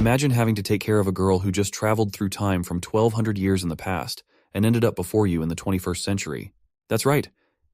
Imagine having to take care of a girl who just traveled through time from 1200 years in the past and ended up before you in the 21st century. That's right.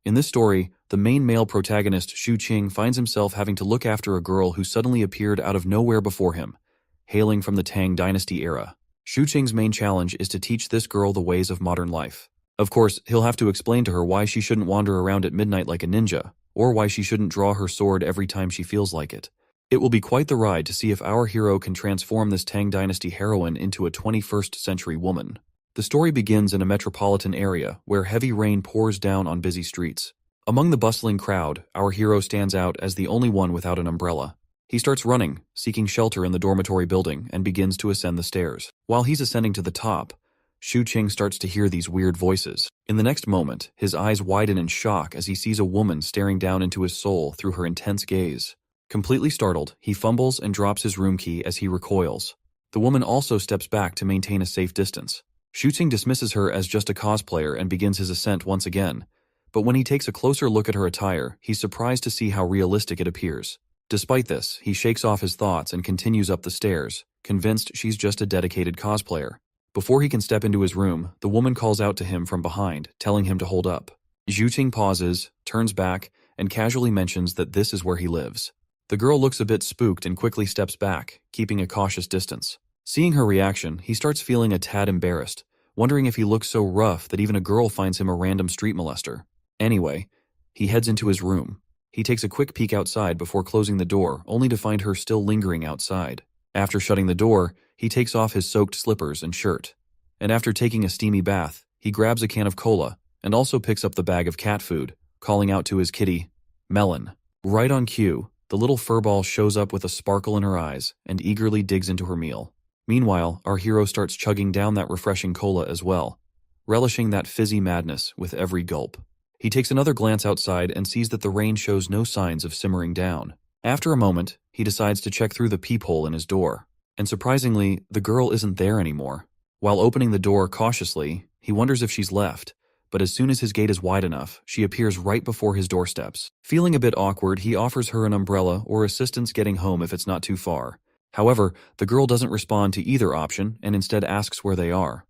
In this story, the main male protagonist, Xu Qing, finds himself having to look after a girl who suddenly appeared out of nowhere before him, hailing from the Tang Dynasty era. Xu Qing's main challenge is to teach this girl the ways of modern life. Of course, he'll have to explain to her why she shouldn't wander around at midnight like a ninja, or why she shouldn't draw her sword every time she feels like it. It will be quite the ride to see if our hero can transform this Tang Dynasty heroine into a 21st century woman. The story begins in a metropolitan area where heavy rain pours down on busy streets. Among the bustling crowd, our hero stands out as the only one without an umbrella. He starts running, seeking shelter in the dormitory building, and begins to ascend the stairs. While he's ascending to the top, Xu Qing starts to hear these weird voices. In the next moment, his eyes widen in shock as he sees a woman staring down into his soul through her intense gaze. Completely startled, he fumbles and drops his room key as he recoils. The woman also steps back to maintain a safe distance. Xu Qing dismisses her as just a cosplayer and begins his ascent once again. But when he takes a closer look at her attire, he's surprised to see how realistic it appears. Despite this, he shakes off his thoughts and continues up the stairs, convinced she's just a dedicated cosplayer. Before he can step into his room, the woman calls out to him from behind, telling him to hold up. Xu Qing pauses, turns back, and casually mentions that this is where he lives. The girl looks a bit spooked and quickly steps back, keeping a cautious distance. Seeing her reaction, he starts feeling a tad embarrassed, wondering if he looks so rough that even a girl finds him a random street molester. Anyway, he heads into his room. He takes a quick peek outside before closing the door, only to find her still lingering outside. After shutting the door, he takes off his soaked slippers and shirt. And after taking a steamy bath, he grabs a can of cola and also picks up the bag of cat food, calling out to his kitty, Melon. Right on cue, the little furball shows up with a sparkle in her eyes and eagerly digs into her meal. Meanwhile, our hero starts chugging down that refreshing cola as well, relishing that fizzy madness with every gulp. He takes another glance outside and sees that the rain shows no signs of simmering down. After a moment, he decides to check through the peephole in his door. And surprisingly, the girl isn't there anymore. While opening the door cautiously, he wonders if she's left, but as soon as his gate is wide enough, she appears right before his doorsteps. Feeling a bit awkward, he offers her an umbrella or assistance getting home if it's not too far. However, the girl doesn't respond to either option and instead asks where they are.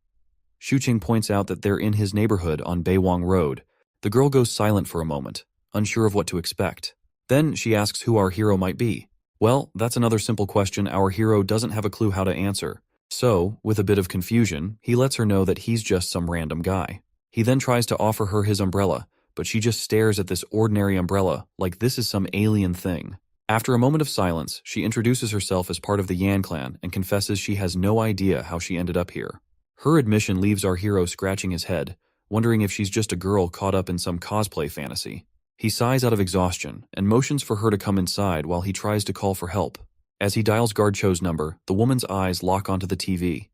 Xu Qing points out that they're in his neighborhood on Beiwang Road. The girl goes silent for a moment, unsure of what to expect. Then she asks who our hero might be. Well, that's another simple question our hero doesn't have a clue how to answer. So, with a bit of confusion, he lets her know that he's just some random guy. He then tries to offer her his umbrella, but she just stares at this ordinary umbrella like this is some alien thing. After a moment of silence, she introduces herself as part of the Yan clan and confesses she has no idea how she ended up here. Her admission leaves our hero scratching his head, wondering if she's just a girl caught up in some cosplay fantasy. He sighs out of exhaustion and motions for her to come inside while he tries to call for help. As he dials Guard Cho's number, the woman's eyes lock onto the TV.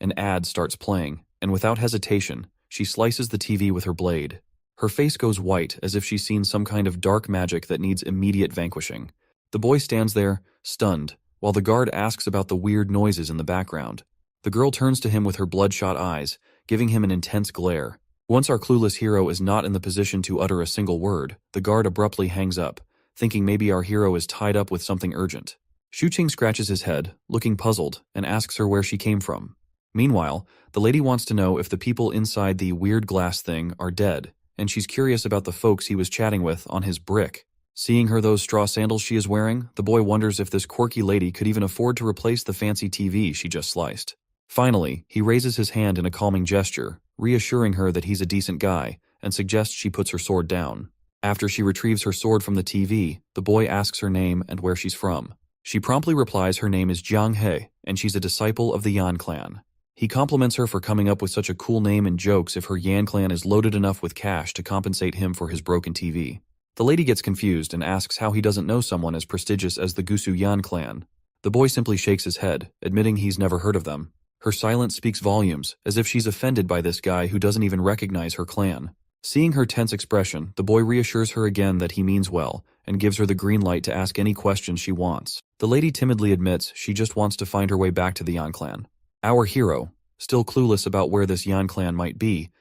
An ad starts playing, and without hesitation, she slices the TV with her blade. Her face goes white as if she's seen some kind of dark magic that needs immediate vanquishing. The boy stands there, stunned, while the guard asks about the weird noises in the background. The girl turns to him with her bloodshot eyes, giving him an intense glare. Once our clueless hero is not in the position to utter a single word, the guard abruptly hangs up, thinking maybe our hero is tied up with something urgent. Xu Qing scratches his head, looking puzzled, and asks her where she came from. Meanwhile, the lady wants to know if the people inside the weird glass thing are dead, and she's curious about the folks he was chatting with on his brick. Seeing her those straw sandals she is wearing, the boy wonders if this quirky lady could even afford to replace the fancy TV she just sliced. Finally, he raises his hand in a calming gesture, reassuring her that he's a decent guy, and suggests she puts her sword down. After she retrieves her sword from the TV, the boy asks her name and where she's from. She promptly replies her name is Jiang He, and she's a disciple of the Yan clan. He compliments her for coming up with such a cool name and jokes if her Yan clan is loaded enough with cash to compensate him for his broken TV. The lady gets confused and asks how he doesn't know someone as prestigious as the Gusu Yan clan. The boy simply shakes his head, admitting he's never heard of them. Her silence speaks volumes, as if she's offended by this guy who doesn't even recognize her clan. Seeing her tense expression, the boy reassures her again that he means well, and gives her the green light to ask any questions she wants. The lady timidly admits she just wants to find her way back to the Yan clan. Our hero, still clueless about where this Yan clan might be,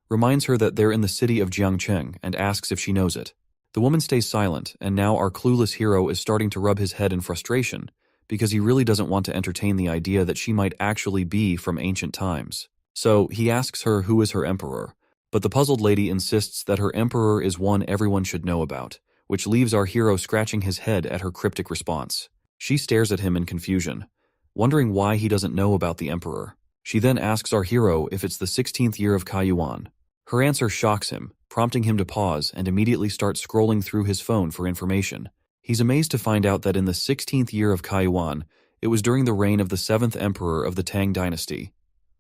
reminds her that they're in the city of Jiangcheng and asks if she knows it. The woman stays silent, and now our clueless hero is starting to rub his head in frustration, because he really doesn't want to entertain the idea that she might actually be from ancient times. So he asks her who is her emperor, but the puzzled lady insists that her emperor is one everyone should know about, which leaves our hero scratching his head at her cryptic response. She stares at him in confusion, wondering why he doesn't know about the emperor. She then asks our hero if it's the 16th year of Kaiyuan. Her answer shocks him, prompting him to pause and immediately start scrolling through his phone for information. He's amazed to find out that in the 16th year of Kaiyuan, it was during the reign of the 7th emperor of the Tang dynasty,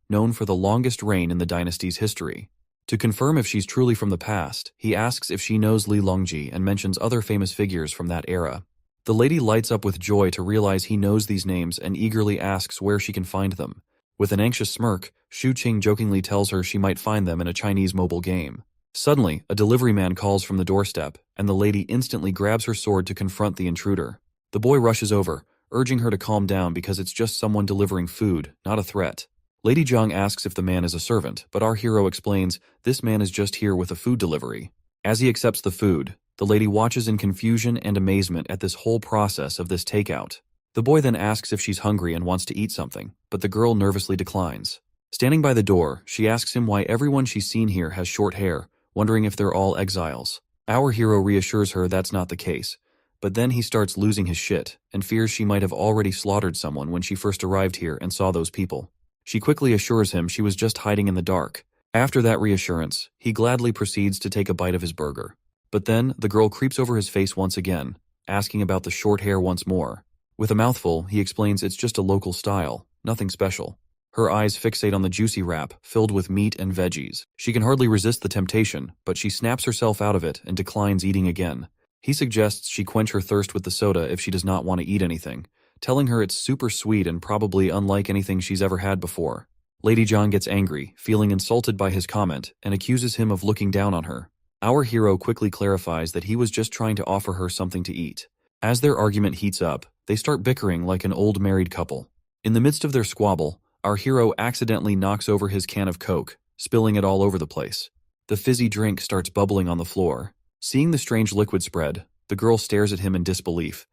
known for the longest reign in the dynasty's history. To confirm if she's truly from the past, he asks if she knows Li Longji and mentions other famous figures from that era. The lady lights up with joy to realize he knows these names and eagerly asks where she can find them. With an anxious smirk, Xu Qing jokingly tells her she might find them in a Chinese mobile game. Suddenly, a delivery man calls from the doorstep, and the lady instantly grabs her sword to confront the intruder. The boy rushes over, urging her to calm down because it's just someone delivering food, not a threat. Lady Zhang asks if the man is a servant, but our hero explains this man is just here with a food delivery. As he accepts the food, the lady watches in confusion and amazement at this whole process of this takeout. The boy then asks if she's hungry and wants to eat something, but the girl nervously declines. Standing by the door, she asks him why everyone she's seen here has short hair, wondering if they're all exiles. Our hero reassures her that's not the case, but then he starts losing his shit and fears she might have already slaughtered someone when she first arrived here and saw those people. She quickly assures him she was just hiding in the dark. After that reassurance, he gladly proceeds to take a bite of his burger. But then, the girl creeps over his face once again, asking about the short hair once more. With a mouthful, he explains it's just a local style, nothing special. Her eyes fixate on the juicy wrap, filled with meat and veggies. She can hardly resist the temptation, but she snaps herself out of it and declines eating again. He suggests she quench her thirst with the soda if she does not want to eat anything, telling her it's super sweet and probably unlike anything she's ever had before. Lady Zhang gets angry, feeling insulted by his comment, and accuses him of looking down on her. Our hero quickly clarifies that he was just trying to offer her something to eat. As their argument heats up, they start bickering like an old married couple. In the midst of their squabble, our hero accidentally knocks over his can of Coke, spilling it all over the place. The fizzy drink starts bubbling on the floor. Seeing the strange liquid spread, the girl stares at him in disbelief,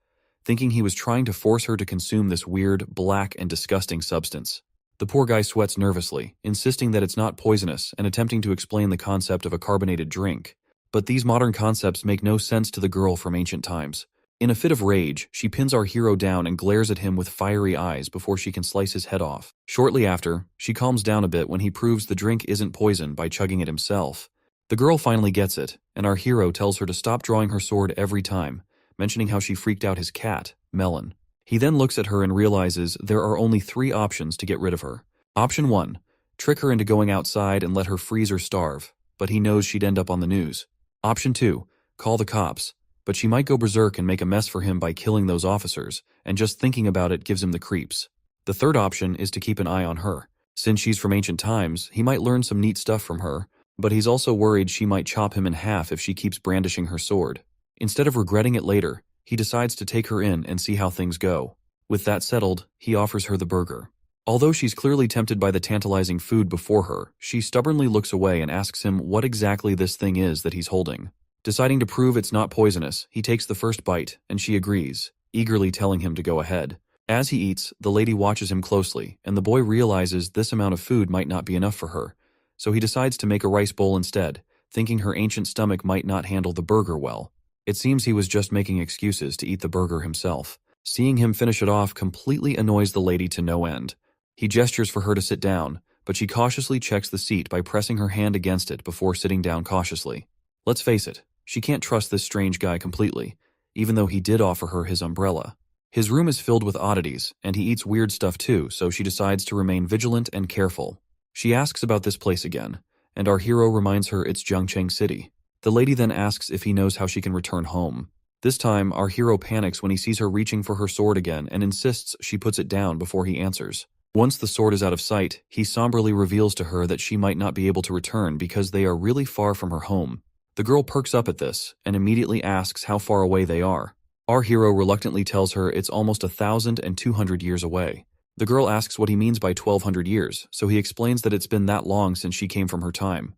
thinking he was trying to force her to consume this weird, black, and disgusting substance. The poor guy sweats nervously, insisting that it's not poisonous and attempting to explain the concept of a carbonated drink. But these modern concepts make no sense to the girl from ancient times. In a fit of rage, she pins our hero down and glares at him with fiery eyes before she can slice his head off. Shortly after, she calms down a bit when he proves the drink isn't poison by chugging it himself. The girl finally gets it, and our hero tells her to stop drawing her sword every time, mentioning how she freaked out his cat, Melon. He then looks at her and realizes there are only 3 options to get rid of her. Option 1, trick her into going outside and let her freeze or starve, but he knows she'd end up on the news. Option 2, call the cops, but she might go berserk and make a mess for him by killing those officers, and just thinking about it gives him the creeps. The third option is to keep an eye on her. Since she's from ancient times, he might learn some neat stuff from her, but he's also worried she might chop him in half if she keeps brandishing her sword. Instead of regretting it later, he decides to take her in and see how things go. With that settled, he offers her the burger. Although she's clearly tempted by the tantalizing food before her, she stubbornly looks away and asks him what exactly this thing is that he's holding. Deciding to prove it's not poisonous, he takes the first bite, and she agrees, eagerly telling him to go ahead. As he eats, the lady watches him closely, and the boy realizes this amount of food might not be enough for her, so he decides to make a rice bowl instead, thinking her ancient stomach might not handle the burger well. It seems he was just making excuses to eat the burger himself. Seeing him finish it off completely annoys the lady to no end. He gestures for her to sit down, but she cautiously checks the seat by pressing her hand against it before sitting down cautiously. Let's face it, she can't trust this strange guy completely, even though he did offer her his umbrella. His room is filled with oddities, and he eats weird stuff too, so she decides to remain vigilant and careful. She asks about this place again, and our hero reminds her it's Zhangcheng City. The lady then asks if he knows how she can return home. This time, our hero panics when he sees her reaching for her sword again and insists she puts it down before he answers. Once the sword is out of sight, he somberly reveals to her that she might not be able to return because they are really far from her home. The girl perks up at this and immediately asks how far away they are. Our hero reluctantly tells her it's almost 1,200 years away. The girl asks what he means by 1,200 years, so he explains that it's been that long since she came from her time.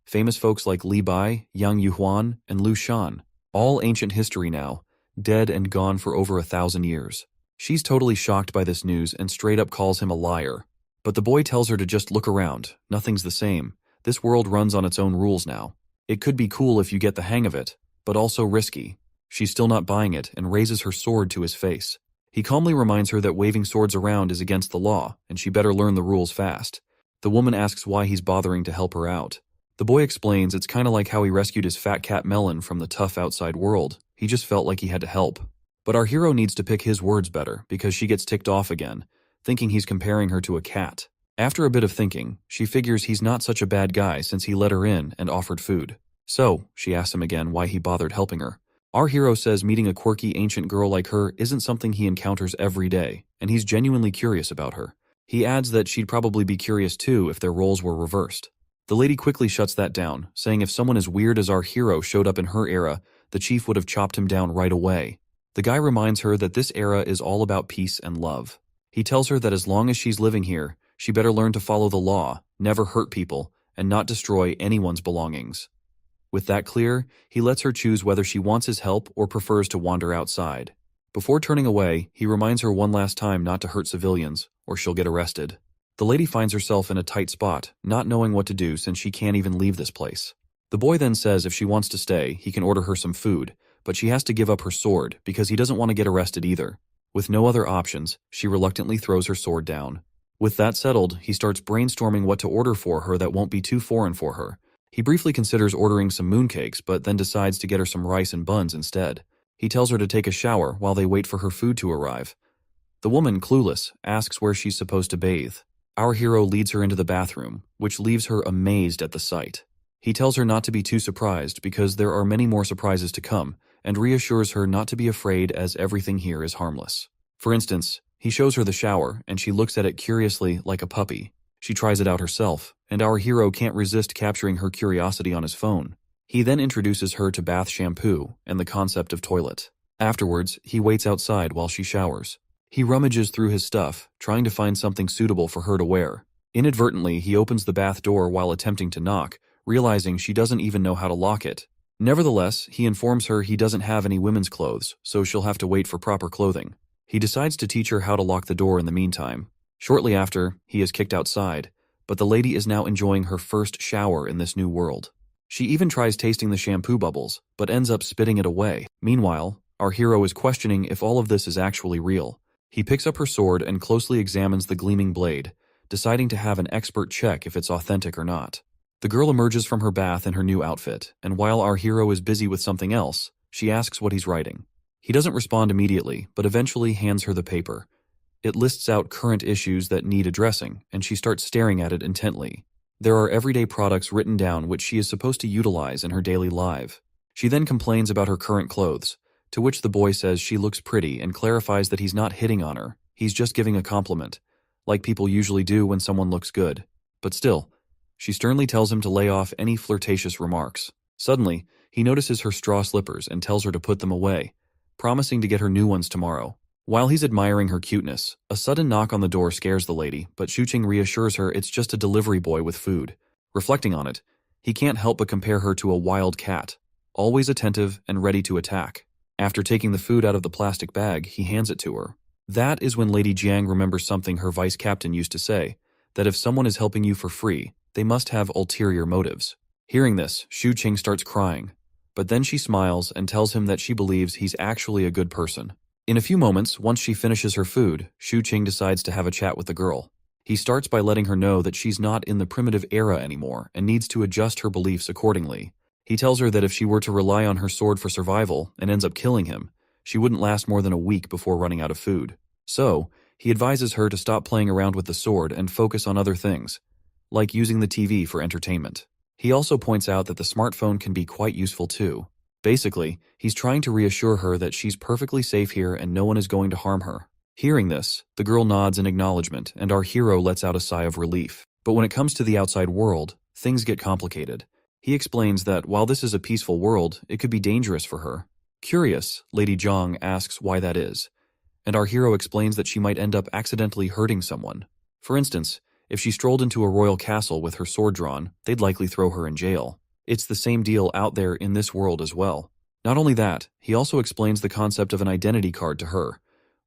Famous folks like Li Bai, Yang Yuhuan, and Lu Shan, all ancient history now, dead and gone for over 1,000 years. She's totally shocked by this news and straight up calls him a liar. But the boy tells her to just look around. Nothing's the same. This world runs on its own rules now. It could be cool if you get the hang of it, but also risky. She's still not buying it and raises her sword to his face. He calmly reminds her that waving swords around is against the law, and she better learn the rules fast. The woman asks why he's bothering to help her out. The boy explains it's kinda like how he rescued his fat cat Melon from the tough outside world. He just felt like he had to help. But our hero needs to pick his words better because she gets ticked off again, thinking he's comparing her to a cat. After a bit of thinking, she figures he's not such a bad guy since he let her in and offered food. So, she asks him again why he bothered helping her. Our hero says meeting a quirky ancient girl like her isn't something he encounters every day, and he's genuinely curious about her. He adds that she'd probably be curious too if their roles were reversed. The lady quickly shuts that down, saying if someone as weird as our hero showed up in her era, the chief would have chopped him down right away. The guy reminds her that this era is all about peace and love. He tells her that as long as she's living here, she better learn to follow the law, never hurt people, and not destroy anyone's belongings. With that clear, he lets her choose whether she wants his help or prefers to wander outside. Before turning away, he reminds her one last time not to hurt civilians, or she'll get arrested. The lady finds herself in a tight spot, not knowing what to do since she can't even leave this place. The boy then says if she wants to stay, he can order her some food, but she has to give up her sword because he doesn't want to get arrested either. With no other options, she reluctantly throws her sword down. With that settled, he starts brainstorming what to order for her that won't be too foreign for her. He briefly considers ordering some mooncakes, but then decides to get her some rice and buns instead. He tells her to take a shower while they wait for her food to arrive. The woman, clueless, asks where she's supposed to bathe. Our hero leads her into the bathroom, which leaves her amazed at the sight. He tells her not to be too surprised because there are many more surprises to come, and reassures her not to be afraid as everything here is harmless. For instance, he shows her the shower, and she looks at it curiously like a puppy. She tries it out herself, and our hero can't resist capturing her curiosity on his phone. He then introduces her to bath shampoo and the concept of toilet. Afterwards, he waits outside while she showers. He rummages through his stuff, trying to find something suitable for her to wear. Inadvertently, he opens the bath door while attempting to knock, realizing she doesn't even know how to lock it. Nevertheless, he informs her he doesn't have any women's clothes, so she'll have to wait for proper clothing. He decides to teach her how to lock the door in the meantime. Shortly after, he is kicked outside, but the lady is now enjoying her first shower in this new world. She even tries tasting the shampoo bubbles, but ends up spitting it away. Meanwhile, our hero is questioning if all of this is actually real. He picks up her sword and closely examines the gleaming blade, deciding to have an expert check if it's authentic or not. The girl emerges from her bath in her new outfit, and while our hero is busy with something else, she asks what he's writing. He doesn't respond immediately, but eventually hands her the paper. It lists out current issues that need addressing, and she starts staring at it intently. There are everyday products written down which she is supposed to utilize in her daily life. She then complains about her current clothes, to which the boy says she looks pretty and clarifies that he's not hitting on her, he's just giving a compliment, like people usually do when someone looks good. But still, she sternly tells him to lay off any flirtatious remarks. Suddenly, he notices her straw slippers and tells her to put them away, promising to get her new ones tomorrow. While he's admiring her cuteness, a sudden knock on the door scares the lady, but Shuqing reassures her it's just a delivery boy with food. Reflecting on it, he can't help but compare her to a wild cat, always attentive and ready to attack. After taking the food out of the plastic bag, he hands it to her. That is when Lady Jiang remembers something her vice captain used to say, that if someone is helping you for free, they must have ulterior motives. Hearing this, Shuqing starts crying, but then she smiles and tells him that she believes he's actually a good person. In a few moments, once she finishes her food, Shuqing decides to have a chat with the girl. He starts by letting her know that she's not in the primitive era anymore and needs to adjust her beliefs accordingly. He tells her that if she were to rely on her sword for survival and ends up killing him, she wouldn't last more than a week before running out of food. So, he advises her to stop playing around with the sword and focus on other things, like using the TV for entertainment. He also points out that the smartphone can be quite useful too. Basically, he's trying to reassure her that she's perfectly safe here and no one is going to harm her. Hearing this, the girl nods in acknowledgement and our hero lets out a sigh of relief. But when it comes to the outside world, things get complicated. He explains that while this is a peaceful world, it could be dangerous for her. Curious, Lady Zhang asks why that is, and our hero explains that she might end up accidentally hurting someone. For instance, if she strolled into a royal castle with her sword drawn, they'd likely throw her in jail. It's the same deal out there in this world as well. Not only that, he also explains the concept of an identity card to her,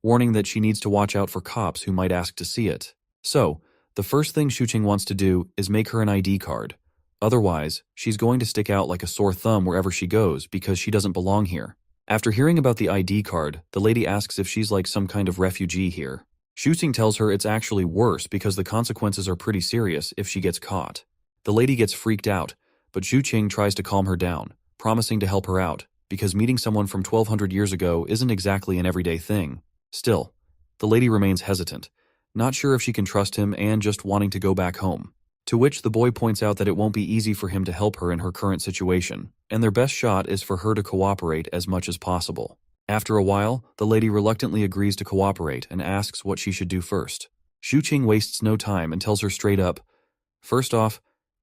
warning that she needs to watch out for cops who might ask to see it. So, the first thing Shuqing wants to do is make her an ID card. Otherwise, she's going to stick out like a sore thumb wherever she goes because she doesn't belong here. After hearing about the ID card, the lady asks if she's like some kind of refugee here. Shuqing tells her it's actually worse because the consequences are pretty serious if she gets caught. The lady gets freaked out, but Shuqing tries to calm her down, promising to help her out, because meeting someone from 1200 years ago isn't exactly an everyday thing. Still, the lady remains hesitant, not sure if she can trust him and just wanting to go back home. To which the boy points out that it won't be easy for him to help her in her current situation, and their best shot is for her to cooperate as much as possible. After a while, the lady reluctantly agrees to cooperate and asks what she should do first. Shuqing wastes no time and tells her straight up, first off,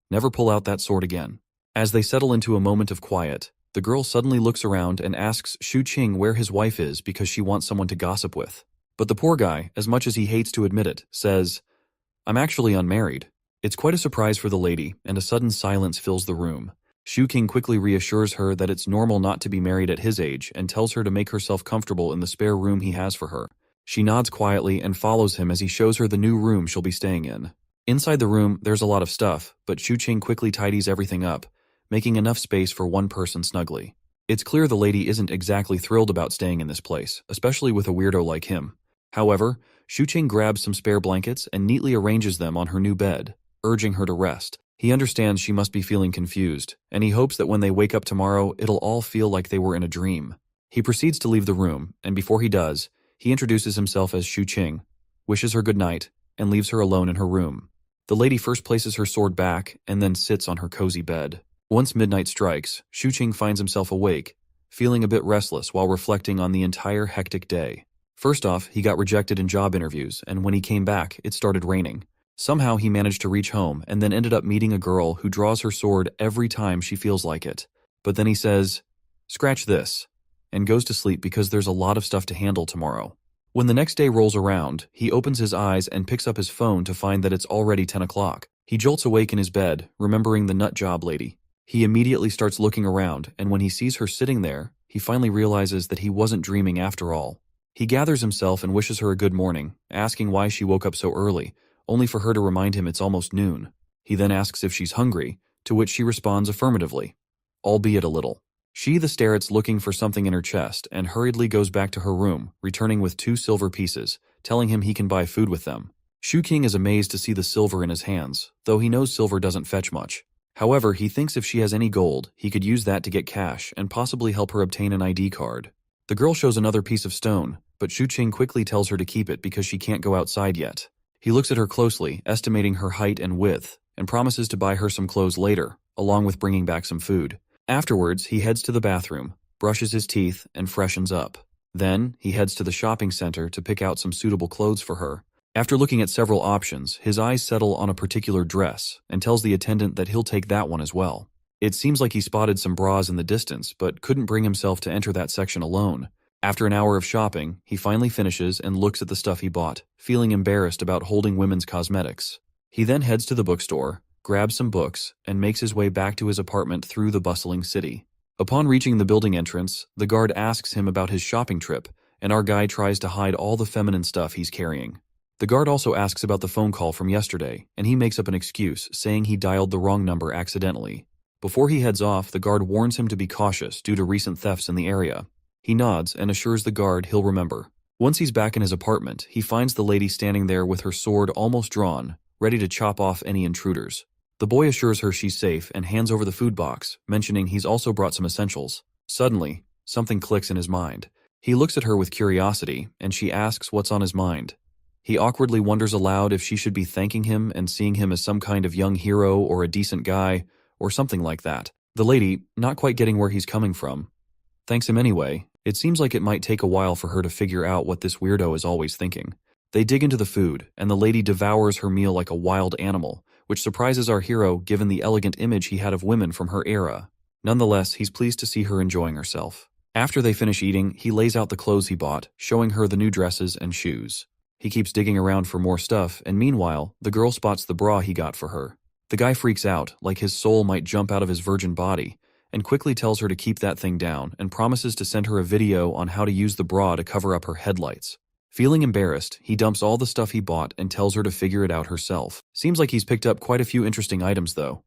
never pull out that sword again. As they settle into a moment of quiet, the girl suddenly looks around and asks Shuqing where his wife is because she wants someone to gossip with. But the poor guy, as much as he hates to admit it, says, I'm actually unmarried. It's quite a surprise for the lady, and a sudden silence fills the room. Shuqing quickly reassures her that it's normal not to be married at his age and tells her to make herself comfortable in the spare room he has for her. She nods quietly and follows him as he shows her the new room she'll be staying in. Inside the room, there's a lot of stuff, but Shuqing quickly tidies everything up, making enough space for one person snugly. It's clear the lady isn't exactly thrilled about staying in this place, especially with a weirdo like him. However, Shuqing grabs some spare blankets and neatly arranges them on her new bed, urging her to rest. He understands she must be feeling confused, and he hopes that when they wake up tomorrow, it'll all feel like they were in a dream. He proceeds to leave the room, and before he does, he introduces himself as Shuqing, wishes her good night, and leaves her alone in her room. The lady first places her sword back and then sits on her cozy bed. Once midnight strikes, Shuqing finds himself awake, feeling a bit restless while reflecting on the entire hectic day. First off, he got rejected in job interviews, and when he came back, it started raining. Somehow he managed to reach home and then ended up meeting a girl who draws her sword every time she feels like it. But then he says, scratch this, and goes to sleep because there's a lot of stuff to handle tomorrow. When the next day rolls around, he opens his eyes and picks up his phone to find that it's already 10 o'clock. He jolts awake in his bed, remembering the nut job lady. He immediately starts looking around, and when he sees her sitting there, he finally realizes that he wasn't dreaming after all. He gathers himself and wishes her a good morning, asking why she woke up so early, only for her to remind him it's almost noon. He then asks if she's hungry, to which she responds affirmatively, albeit a little. She starts looking for something in her chest and hurriedly goes back to her room, returning with 2 silver pieces, telling him he can buy food with them. Shuqing is amazed to see the silver in his hands, though he knows silver doesn't fetch much. However, he thinks if she has any gold, he could use that to get cash and possibly help her obtain an ID card. The girl shows another piece of stone, but Shuqing quickly tells her to keep it because she can't go outside yet. He looks at her closely, estimating her height and width, and promises to buy her some clothes later, along with bringing back some food. Afterwards, he heads to the bathroom, brushes his teeth, and freshens up. Then, he heads to the shopping center to pick out some suitable clothes for her. After looking at several options, his eyes settle on a particular dress, and tells the attendant that he'll take that one as well. It seems like he spotted some bras in the distance, but couldn't bring himself to enter that section alone. After an hour of shopping, he finally finishes and looks at the stuff he bought, feeling embarrassed about holding women's cosmetics. He then heads to the bookstore, grabs some books, and makes his way back to his apartment through the bustling city. Upon reaching the building entrance, the guard asks him about his shopping trip, and our guy tries to hide all the feminine stuff he's carrying. The guard also asks about the phone call from yesterday, and he makes up an excuse, saying he dialed the wrong number accidentally. Before he heads off, the guard warns him to be cautious due to recent thefts in the area. He nods and assures the guard he'll remember. Once he's back in his apartment, he finds the lady standing there with her sword almost drawn, ready to chop off any intruders. The boy assures her she's safe and hands over the food box, mentioning he's also brought some essentials. Suddenly, something clicks in his mind. He looks at her with curiosity, and she asks what's on his mind. He awkwardly wonders aloud if she should be thanking him and seeing him as some kind of young hero or a decent guy, or something like that. The lady, not quite getting where he's coming from, thanks him anyway. It seems like it might take a while for her to figure out what this weirdo is always thinking. They dig into the food, and the lady devours her meal like a wild animal, which surprises our hero given the elegant image he had of women from her era. Nonetheless, he's pleased to see her enjoying herself. After they finish eating, he lays out the clothes he bought, showing her the new dresses and shoes. He keeps digging around for more stuff, and meanwhile, the girl spots the bra he got for her. The guy freaks out, like his soul might jump out of his virgin body, and quickly tells her to keep that thing down and promises to send her a video on how to use the bra to cover up her headlights. Feeling embarrassed, he dumps all the stuff he bought and tells her to figure it out herself. Seems like he's picked up quite a few interesting items though.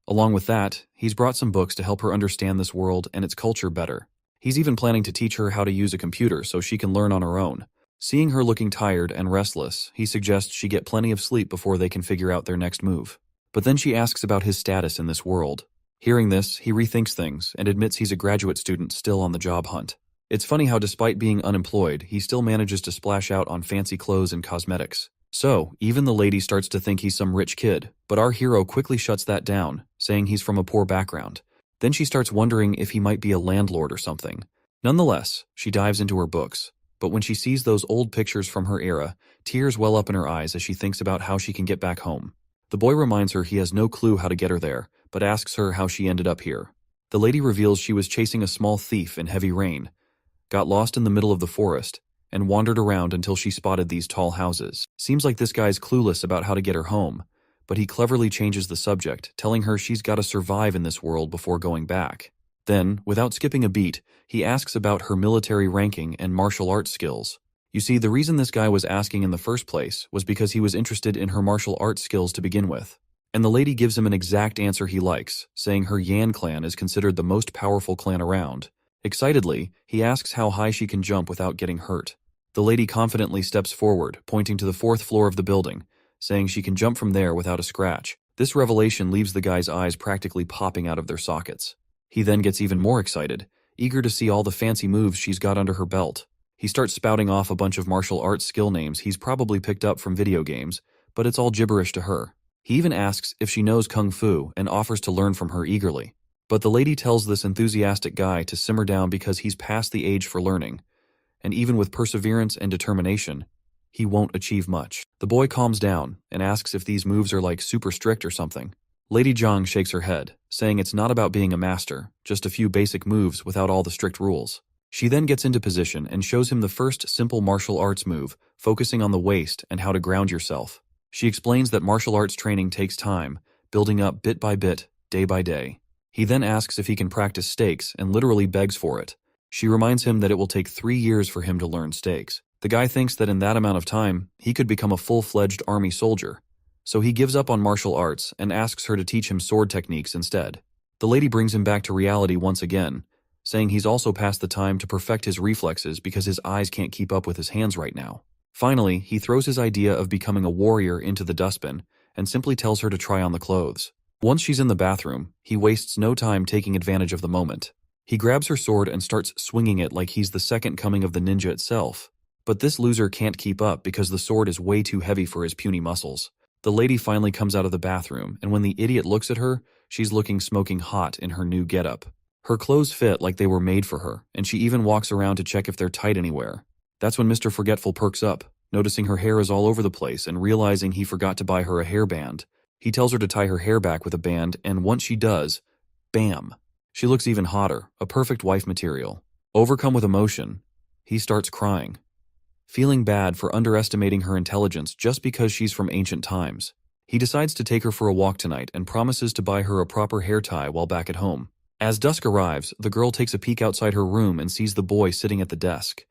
Along with that, he's brought some books to help her understand this world and its culture better. He's even planning to teach her how to use a computer so she can learn on her own. Seeing her looking tired and restless, he suggests she get plenty of sleep before they can figure out their next move. But then she asks about his status in this world. Hearing this, he rethinks things and admits he's a graduate student still on the job hunt. It's funny how despite being unemployed, he still manages to splash out on fancy clothes and cosmetics. So, even the lady starts to think he's some rich kid, but our hero quickly shuts that down, saying he's from a poor background. Then she starts wondering if he might be a landlord or something. Nonetheless, she dives into her books. But when she sees those old pictures from her era, tears well up in her eyes as she thinks about how she can get back home. The boy reminds her he has no clue how to get her there, but asks her how she ended up here. The lady reveals she was chasing a small thief in heavy rain, got lost in the middle of the forest, and wandered around until she spotted these tall houses. Seems like this guy's clueless about how to get her home, but he cleverly changes the subject, telling her she's got to survive in this world before going back. Then, without skipping a beat, he asks about her military ranking and martial arts skills. You see, the reason this guy was asking in the first place was because he was interested in her martial arts skills to begin with. And the lady gives him an exact answer he likes, saying her Yan clan is considered the most powerful clan around. Excitedly, he asks how high she can jump without getting hurt. The lady confidently steps forward, pointing to the 4th floor of the building, saying she can jump from there without a scratch. This revelation leaves the guy's eyes practically popping out of their sockets. He then gets even more excited, eager to see all the fancy moves she's got under her belt. He starts spouting off a bunch of martial arts skill names he's probably picked up from video games, but it's all gibberish to her. He even asks if she knows kung fu and offers to learn from her eagerly. But the lady tells this enthusiastic guy to simmer down because he's past the age for learning, and even with perseverance and determination, he won't achieve much. The boy calms down and asks if these moves are like super strict or something. Lady Zhang shakes her head, saying it's not about being a master, just a few basic moves without all the strict rules. She then gets into position and shows him the first simple martial arts move, focusing on the waist and how to ground yourself. She explains that martial arts training takes time, building up bit by bit, day by day. He then asks if he can practice stakes and literally begs for it. She reminds him that it will take 3 years for him to learn stakes. The guy thinks that in that amount of time, he could become a full-fledged army soldier. So he gives up on martial arts and asks her to teach him sword techniques instead. The lady brings him back to reality once again, saying he's also past the time to perfect his reflexes because his eyes can't keep up with his hands right now. Finally, he throws his idea of becoming a warrior into the dustbin and simply tells her to try on the clothes. Once she's in the bathroom, he wastes no time taking advantage of the moment. He grabs her sword and starts swinging it like he's the second coming of the ninja itself. But this loser can't keep up because the sword is way too heavy for his puny muscles. The lady finally comes out of the bathroom, and when the idiot looks at her, she's looking smoking hot in her new getup. Her clothes fit like they were made for her, and she even walks around to check if they're tight anywhere. That's when Mr. Forgetful perks up, noticing her hair is all over the place and realizing he forgot to buy her a hairband. He tells her to tie her hair back with a band, and once she does, bam! She looks even hotter, a perfect wife material. Overcome with emotion, he starts crying, feeling bad for underestimating her intelligence just because she's from ancient times. He decides to take her for a walk tonight and promises to buy her a proper hair tie while back at home. As dusk arrives, the girl takes a peek outside her room and sees the boy sitting at the desk.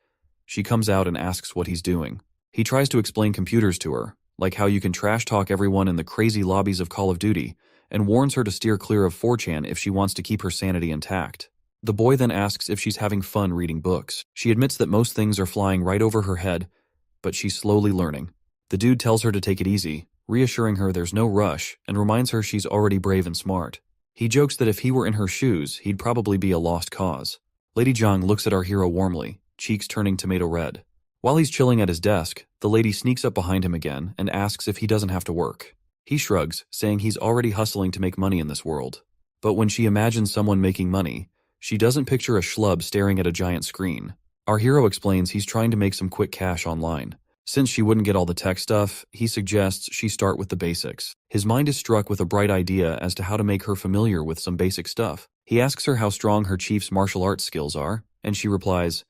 She comes out and asks what he's doing. He tries to explain computers to her, like how you can trash talk everyone in the crazy lobbies of Call of Duty, and warns her to steer clear of 4chan if she wants to keep her sanity intact. The boy then asks if she's having fun reading books. She admits that most things are flying right over her head, but she's slowly learning. The dude tells her to take it easy, reassuring her there's no rush, and reminds her she's already brave and smart. He jokes that if he were in her shoes, he'd probably be a lost cause. Lady Zhang looks at our hero warmly, cheeks turning tomato red. While he's chilling at his desk, the lady sneaks up behind him again and asks if he doesn't have to work. He shrugs, saying he's already hustling to make money in this world. But when she imagines someone making money, she doesn't picture a schlub staring at a giant screen. Our hero explains he's trying to make some quick cash online. Since she wouldn't get all the tech stuff, he suggests she start with the basics. His mind is struck with a bright idea as to how to make her familiar with some basic stuff. He asks her how strong her chief's martial arts skills are, and she replies,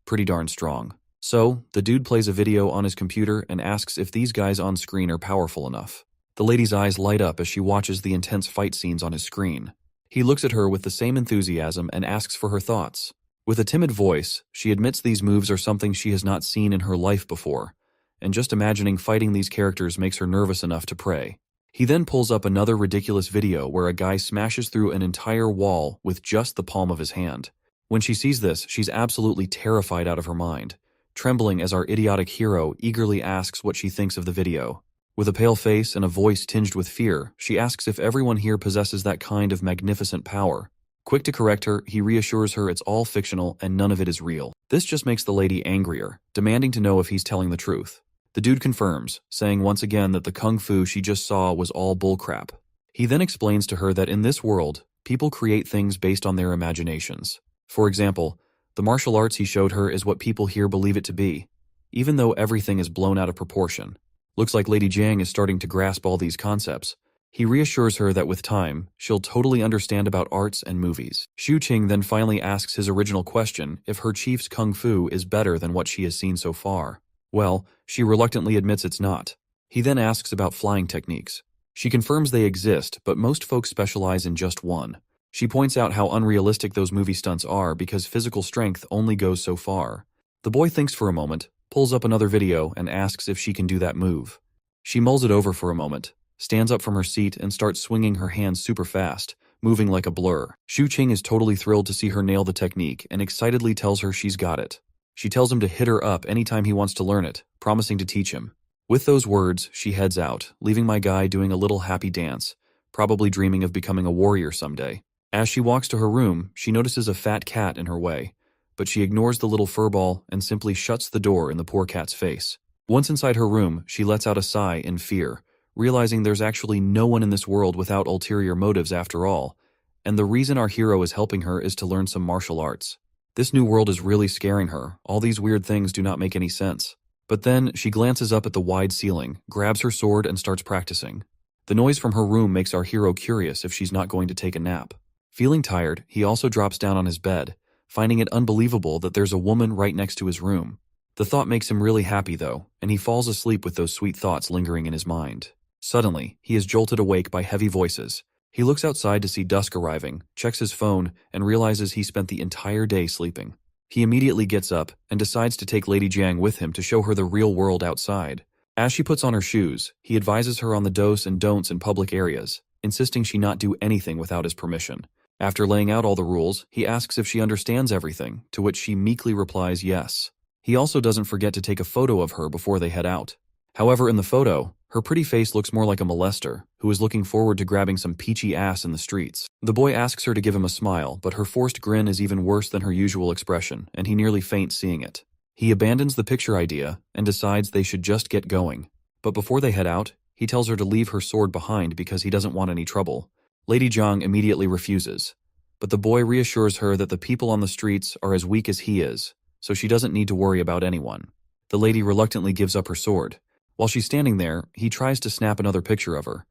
"Pretty darn strong." So, the dude plays a video on his computer and asks if these guys on screen are powerful enough. The lady's eyes light up as she watches the intense fight scenes on his screen. He looks at her with the same enthusiasm and asks for her thoughts. With a timid voice, she admits these moves are something she has not seen in her life before, and just imagining fighting these characters makes her nervous enough to pray. He then pulls up another ridiculous video where a guy smashes through an entire wall with just the palm of his hand. When she sees this, she's absolutely terrified out of her mind, trembling as our idiotic hero eagerly asks what she thinks of the video. With a pale face and a voice tinged with fear, she asks if everyone here possesses that kind of magnificent power. Quick to correct her, he reassures her it's all fictional and none of it is real. This just makes the lady angrier, demanding to know if he's telling the truth. The dude confirms, saying once again that the kung fu she just saw was all bullcrap. He then explains to her that in this world, people create things based on their imaginations. For example, the martial arts he showed her is what people here believe it to be, even though everything is blown out of proportion. Looks like Lady Jiang is starting to grasp all these concepts. He reassures her that with time, she'll totally understand about arts and movies. Xu Qing then finally asks his original question if her chief's kung fu is better than what she has seen so far. Well, she reluctantly admits it's not. He then asks about flying techniques. She confirms they exist, but most folks specialize in just one. She points out how unrealistic those movie stunts are because physical strength only goes so far. The boy thinks for a moment, pulls up another video, and asks if she can do that move. She mulls it over for a moment, stands up from her seat, and starts swinging her hands super fast, moving like a blur. Xu Qing is totally thrilled to see her nail the technique and excitedly tells her she's got it. She tells him to hit her up anytime he wants to learn it, promising to teach him. With those words, she heads out, leaving my guy doing a little happy dance, probably dreaming of becoming a warrior someday. As she walks to her room, she notices a fat cat in her way, but she ignores the little furball and simply shuts the door in the poor cat's face. Once inside her room, she lets out a sigh in fear, realizing there's actually no one in this world without ulterior motives after all, and the reason our hero is helping her is to learn some martial arts. This new world is really scaring her. All these weird things do not make any sense. But then, she glances up at the wide ceiling, grabs her sword, and starts practicing. The noise from her room makes our hero curious if she's not going to take a nap. Feeling tired, he also drops down on his bed, finding it unbelievable that there's a woman right next to his room. The thought makes him really happy though, and he falls asleep with those sweet thoughts lingering in his mind. Suddenly, he is jolted awake by heavy voices. He looks outside to see dusk arriving, checks his phone, and realizes he spent the entire day sleeping. He immediately gets up and decides to take Lady Jiang with him to show her the real world outside. As she puts on her shoes, he advises her on the do's and don'ts in public areas, insisting she not do anything without his permission. After laying out all the rules, he asks if she understands everything, to which she meekly replies yes. He also doesn't forget to take a photo of her before they head out. However, in the photo, her pretty face looks more like a molester, who is looking forward to grabbing some peachy ass in the streets. The boy asks her to give him a smile, but her forced grin is even worse than her usual expression, and he nearly faints seeing it. He abandons the picture idea, and decides they should just get going. But before they head out, he tells her to leave her sword behind because he doesn't want any trouble. Lady Jiang immediately refuses, but the boy reassures her that the people on the streets are as weak as he is, so she doesn't need to worry about anyone. The lady reluctantly gives up her sword. While she's standing there, he tries to snap another picture of her.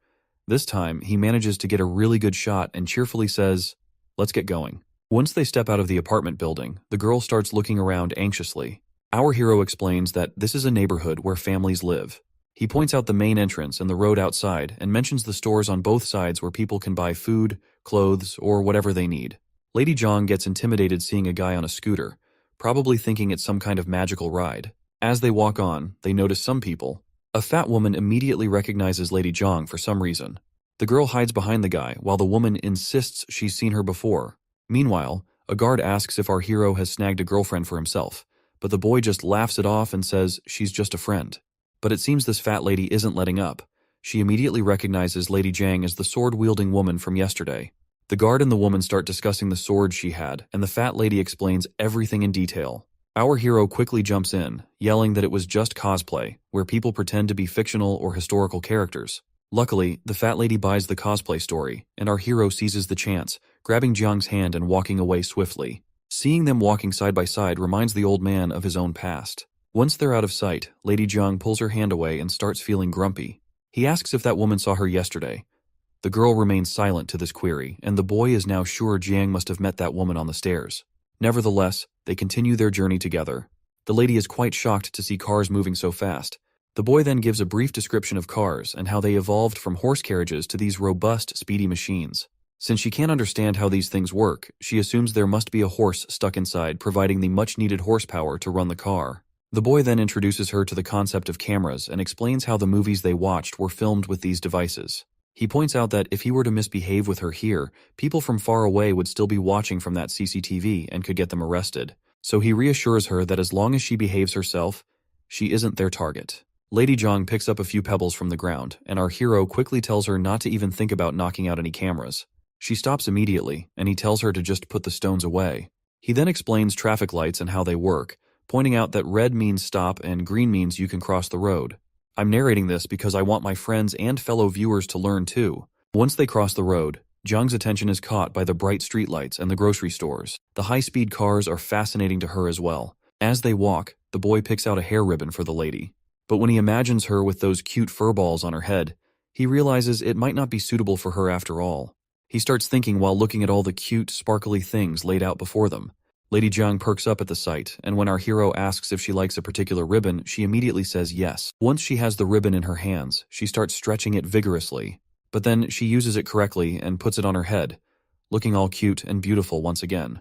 This time, he manages to get a really good shot and cheerfully says, "Let's get going." Once they step out of the apartment building, the girl starts looking around anxiously. Our hero explains that this is a neighborhood where families live. He points out the main entrance and the road outside and mentions the stores on both sides where people can buy food, clothes, or whatever they need. Lady Jiang gets intimidated seeing a guy on a scooter, probably thinking it's some kind of magical ride. As they walk on, they notice some people. A fat woman immediately recognizes Lady Jiang for some reason. The girl hides behind the guy while the woman insists she's seen her before. Meanwhile, a guard asks if our hero has snagged a girlfriend for himself, but the boy just laughs it off and says she's just a friend. But it seems this fat lady isn't letting up. She immediately recognizes Lady Jiang as the sword-wielding woman from yesterday. The guard and the woman start discussing the sword she had, and the fat lady explains everything in detail. Our hero quickly jumps in, yelling that it was just cosplay, where people pretend to be fictional or historical characters. Luckily, the fat lady buys the cosplay story, and our hero seizes the chance, grabbing Jiang's hand and walking away swiftly. Seeing them walking side by side reminds the old man of his own past. Once they're out of sight, Lady Jiang pulls her hand away and starts feeling grumpy. He asks if that woman saw her yesterday. The girl remains silent to this query, and the boy is now sure Jiang must have met that woman on the stairs. Nevertheless, they continue their journey together. The lady is quite shocked to see cars moving so fast. The boy then gives a brief description of cars and how they evolved from horse carriages to these robust, speedy machines. Since she can't understand how these things work, she assumes there must be a horse stuck inside providing the much-needed horsepower to run the car. The boy then introduces her to the concept of cameras and explains how the movies they watched were filmed with these devices. He points out that if he were to misbehave with her here, people from far away would still be watching from that CCTV and could get them arrested. So he reassures her that as long as she behaves herself, she isn't their target. Lady Zhang picks up a few pebbles from the ground, and our hero quickly tells her not to even think about knocking out any cameras. She stops immediately, and he tells her to just put the stones away. He then explains traffic lights and how they work, pointing out that red means stop and green means you can cross the road. I'm narrating this because I want my friends and fellow viewers to learn too. Once they cross the road, Zhang's attention is caught by the bright streetlights and the grocery stores. The high-speed cars are fascinating to her as well. As they walk, the boy picks out a hair ribbon for the lady. But when he imagines her with those cute fur balls on her head, he realizes it might not be suitable for her after all. He starts thinking while looking at all the cute, sparkly things laid out before them. Lady Zhang perks up at the sight, and when our hero asks if she likes a particular ribbon, she immediately says yes. Once she has the ribbon in her hands, she starts stretching it vigorously, but then she uses it correctly and puts it on her head, looking all cute and beautiful once again.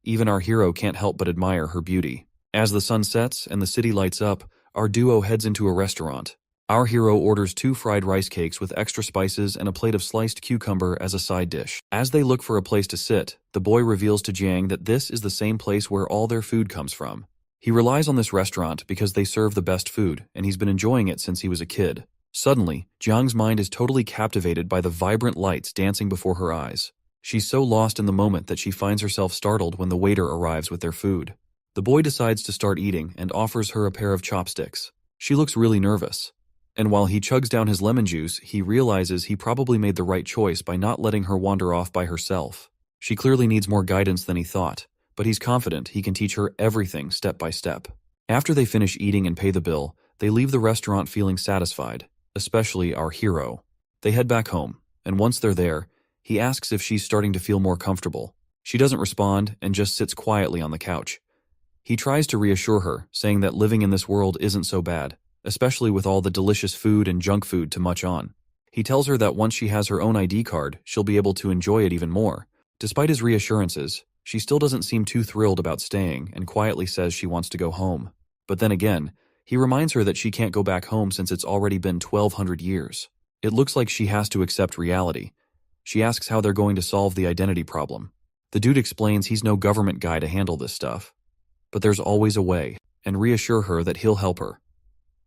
Even our hero can't help but admire her beauty. As the sun sets and the city lights up, our duo heads into a restaurant. Our hero orders 2 fried rice cakes with extra spices and a plate of sliced cucumber as a side dish. As they look for a place to sit, the boy reveals to Jiang that this is the same place where all their food comes from. He relies on this restaurant because they serve the best food, and he's been enjoying it since he was a kid. Suddenly, Jiang's mind is totally captivated by the vibrant lights dancing before her eyes. She's so lost in the moment that she finds herself startled when the waiter arrives with their food. The boy decides to start eating and offers her a pair of chopsticks. She looks really nervous. And while he chugs down his lemon juice, he realizes he probably made the right choice by not letting her wander off by herself. She clearly needs more guidance than he thought, but he's confident he can teach her everything step by step. After they finish eating and pay the bill, they leave the restaurant feeling satisfied, especially our hero. They head back home, and once they're there, he asks if she's starting to feel more comfortable. She doesn't respond and just sits quietly on the couch. He tries to reassure her, saying that living in this world isn't so bad, especially with all the delicious food and junk food to munch on. He tells her that once she has her own ID card, she'll be able to enjoy it even more. Despite his reassurances, she still doesn't seem too thrilled about staying and quietly says she wants to go home. But then again, he reminds her that she can't go back home since it's already been 1,200 years. It looks like she has to accept reality. She asks how they're going to solve the identity problem. The dude explains he's no government guy to handle this stuff. But there's always a way, and reassure her that he'll help her.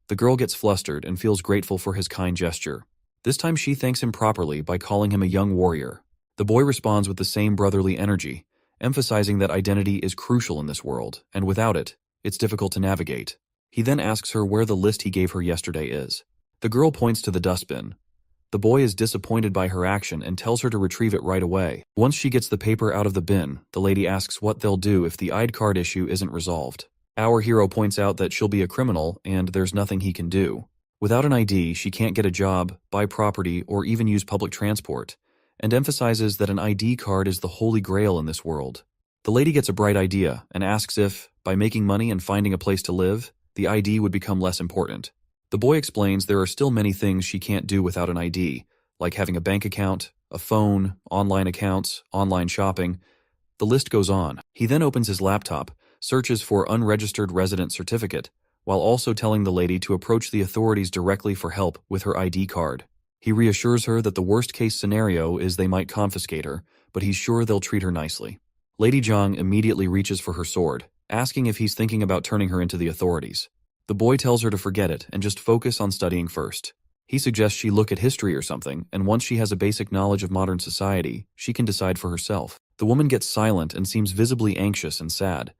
The girl gets flustered and feels grateful for his kind gesture. This time she thanks him properly by calling him a young warrior. The boy responds with the same brotherly energy, emphasizing that identity is crucial in this world, and without it, it's difficult to navigate. He then asks her where the list he gave her yesterday is. The girl points to the dustbin. The boy is disappointed by her action and tells her to retrieve it right away. Once she gets the paper out of the bin, the lady asks what they'll do if the ID card issue isn't resolved. Our hero points out that she'll be a criminal and there's nothing he can do. Without an ID, she can't get a job, buy property, or even use public transport, and emphasizes that an ID card is the holy grail in this world. The lady gets a bright idea and asks if, by making money and finding a place to live, the ID would become less important. The boy explains there are still many things she can't do without an ID, like having a bank account, a phone, online accounts, online shopping. The list goes on. He then opens his laptop, searches for unregistered resident certificate, while also telling the lady to approach the authorities directly for help with her ID card. He reassures her that the worst-case scenario is they might confiscate her, but he's sure they'll treat her nicely. Lady Zhang immediately reaches for her sword, asking if he's thinking about turning her into the authorities. The boy tells her to forget it and just focus on studying first. He suggests she look at history or something, and once she has a basic knowledge of modern society, she can decide for herself. The woman gets silent and seems visibly anxious and sad.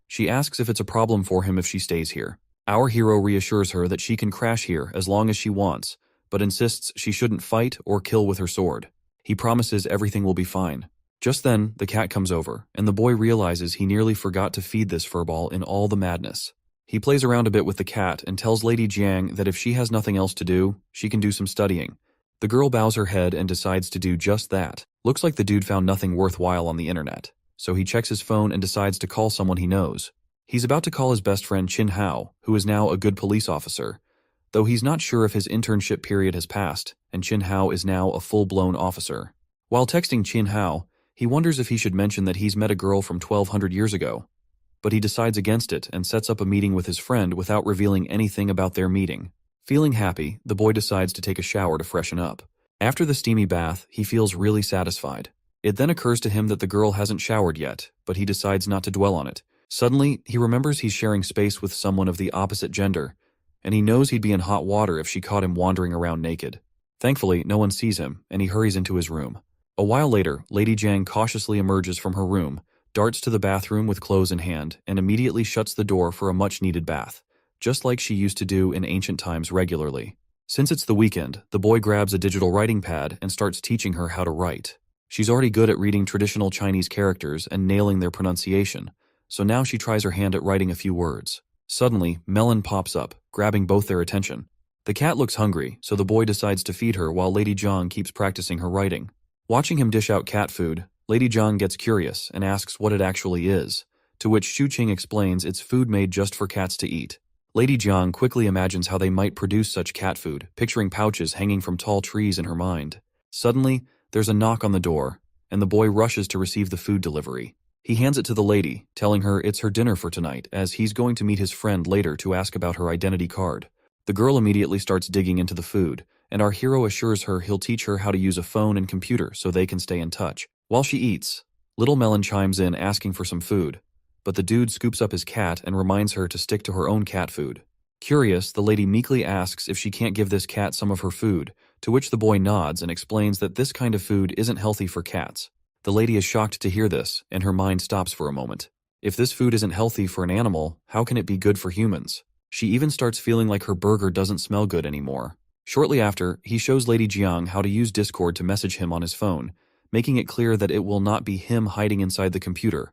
She asks if it's a problem for him if she stays here. Our hero reassures her that she can crash here as long as she wants, but insists she shouldn't fight or kill with her sword. He promises everything will be fine. Just then, the cat comes over, and the boy realizes he nearly forgot to feed this furball in all the madness. He plays around a bit with the cat and tells Lady Jiang that if she has nothing else to do, she can do some studying. The girl bows her head and decides to do just that. Looks like the dude found nothing worthwhile on the internet, so he checks his phone and decides to call someone he knows. He's about to call his best friend Chin Hao, who is now a good police officer, though he's not sure if his internship period has passed, and Chin Hao is now a full-blown officer. While texting Chin Hao, he wonders if he should mention that he's met a girl from 1200 years ago. But he decides against it and sets up a meeting with his friend without revealing anything about their meeting. Feeling happy, the boy decides to take a shower to freshen up. After the steamy bath, he feels really satisfied. It then occurs to him that the girl hasn't showered yet, but he decides not to dwell on it. Suddenly, he remembers he's sharing space with someone of the opposite gender, and he knows he'd be in hot water if she caught him wandering around naked. Thankfully, no one sees him, and he hurries into his room. A while later, Lady Jiang cautiously emerges from her room, darts to the bathroom with clothes in hand, and immediately shuts the door for a much-needed bath, just like she used to do in ancient times regularly. Since it's the weekend, the boy grabs a digital writing pad and starts teaching her how to write. She's already good at reading traditional Chinese characters and nailing their pronunciation, so now she tries her hand at writing a few words. Suddenly, Melon pops up, grabbing both their attention. The cat looks hungry, so the boy decides to feed her while Lady Jiang keeps practicing her writing. Watching him dish out cat food, Lady Jiang gets curious and asks what it actually is, to which Xu Qing explains it's food made just for cats to eat. Lady Jiang quickly imagines how they might produce such cat food, picturing pouches hanging from tall trees in her mind. Suddenly, there's a knock on the door, and the boy rushes to receive the food delivery. He hands it to the lady, telling her it's her dinner for tonight, as he's going to meet his friend later to ask about her identity card. The girl immediately starts digging into the food, and our hero assures her he'll teach her how to use a phone and computer so they can stay in touch. While she eats, Little Melon chimes in asking for some food, but the dude scoops up his cat and reminds her to stick to her own cat food. Curious, the lady meekly asks if she can't give this cat some of her food, to which the boy nods and explains that this kind of food isn't healthy for cats. The lady is shocked to hear this, and her mind stops for a moment. If this food isn't healthy for an animal, how can it be good for humans? She even starts feeling like her burger doesn't smell good anymore. Shortly after, he shows Lady Jiang how to use Discord to message him on his phone, making it clear that it will not be him hiding inside the computer,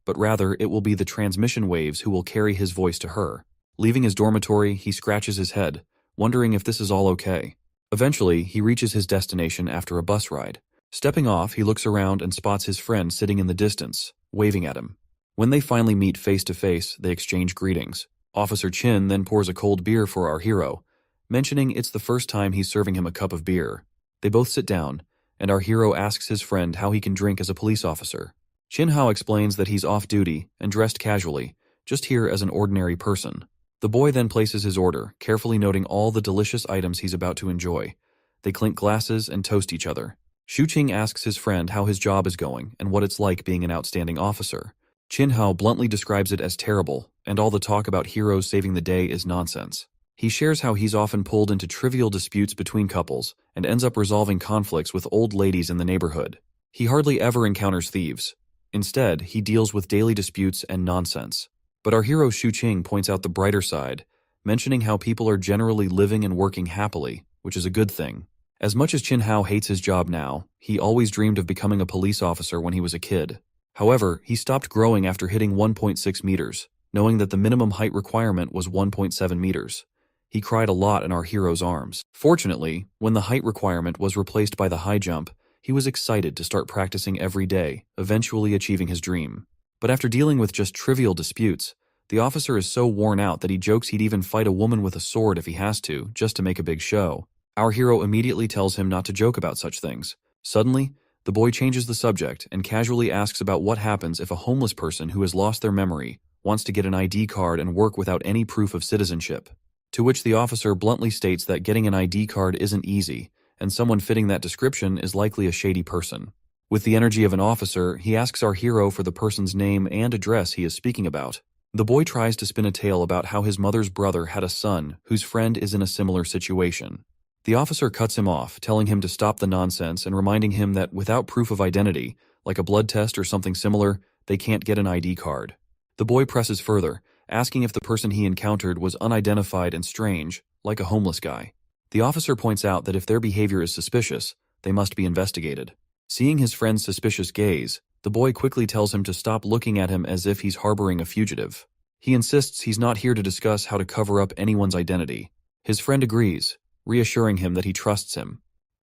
but rather it will be the transmission waves who will carry his voice to her. Leaving his dormitory, he scratches his head, wondering if this is all okay. Eventually, he reaches his destination after a bus ride. Stepping off, he looks around and spots his friend sitting in the distance, waving at him. When they finally meet face to face, they exchange greetings. Officer Chin then pours a cold beer for our hero, mentioning it's the first time he's serving him a cup of beer. They both sit down, and our hero asks his friend how he can drink as a police officer. Chin Hao explains that he's off duty and dressed casually, just here as an ordinary person. The boy then places his order, carefully noting all the delicious items he's about to enjoy. They clink glasses and toast each other. Xu Qing asks his friend how his job is going and what it's like being an outstanding officer. Chin Hao bluntly describes it as terrible, and all the talk about heroes saving the day is nonsense. He shares how he's often pulled into trivial disputes between couples and ends up resolving conflicts with old ladies in the neighborhood. He hardly ever encounters thieves. Instead, he deals with daily disputes and nonsense. But our hero Xu Qing points out the brighter side, mentioning how people are generally living and working happily, which is a good thing. As much as Chin Hao hates his job now, he always dreamed of becoming a police officer when he was a kid. However, he stopped growing after hitting 1.6 meters, knowing that the minimum height requirement was 1.7 meters. He cried a lot in our hero's arms. Fortunately, when the height requirement was replaced by the high jump, he was excited to start practicing every day, eventually achieving his dream. But after dealing with just trivial disputes, the officer is so worn out that he jokes he'd even fight a woman with a sword if he has to, just to make a big show. Our hero immediately tells him not to joke about such things. Suddenly, the boy changes the subject and casually asks about what happens if a homeless person who has lost their memory wants to get an ID card and work without any proof of citizenship. To which the officer bluntly states that getting an ID card isn't easy, and someone fitting that description is likely a shady person. With the energy of an officer, he asks our hero for the person's name and address he is speaking about. The boy tries to spin a tale about how his mother's brother had a son whose friend is in a similar situation. The officer cuts him off, telling him to stop the nonsense and reminding him that without proof of identity, like a blood test or something similar, they can't get an ID card. The boy presses further, asking if the person he encountered was unidentified and strange, like a homeless guy. The officer points out that if their behavior is suspicious, they must be investigated. Seeing his friend's suspicious gaze, the boy quickly tells him to stop looking at him as if he's harboring a fugitive. He insists he's not here to discuss how to cover up anyone's identity. His friend agrees, reassuring him that he trusts him.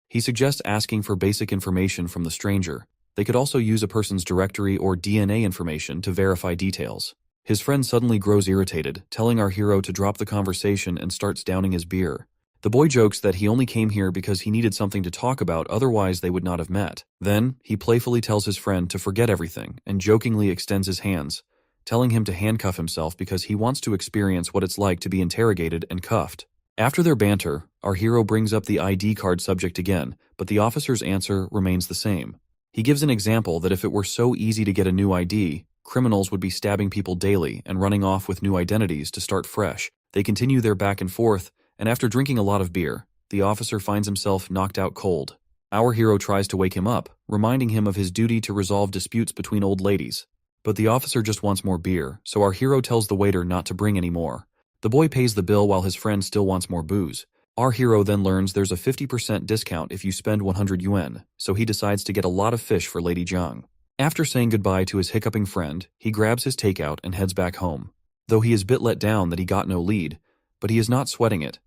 He suggests asking for basic information from the stranger. They could also use a person's directory or DNA information to verify details. His friend suddenly grows irritated, telling our hero to drop the conversation and starts downing his beer. The boy jokes that he only came here because he needed something to talk about, otherwise they would not have met. Then, he playfully tells his friend to forget everything and jokingly extends his hands, telling him to handcuff himself because he wants to experience what it's like to be interrogated and cuffed. After their banter, our hero brings up the ID card subject again, but the officer's answer remains the same. He gives an example that if it were so easy to get a new ID, criminals would be stabbing people daily and running off with new identities to start fresh. They continue their back and forth, and after drinking a lot of beer, the officer finds himself knocked out cold. Our hero tries to wake him up, reminding him of his duty to resolve disputes between old ladies. But the officer just wants more beer, so our hero tells the waiter not to bring any more. The boy pays the bill while his friend still wants more booze. Our hero then learns there's a 50% discount if you spend 100 yuan, so he decides to get a lot of fish for Lady Zhang. After saying goodbye to his hiccuping friend, he grabs his takeout and heads back home. Though he is a bit let down that he got no lead, but he is not sweating it.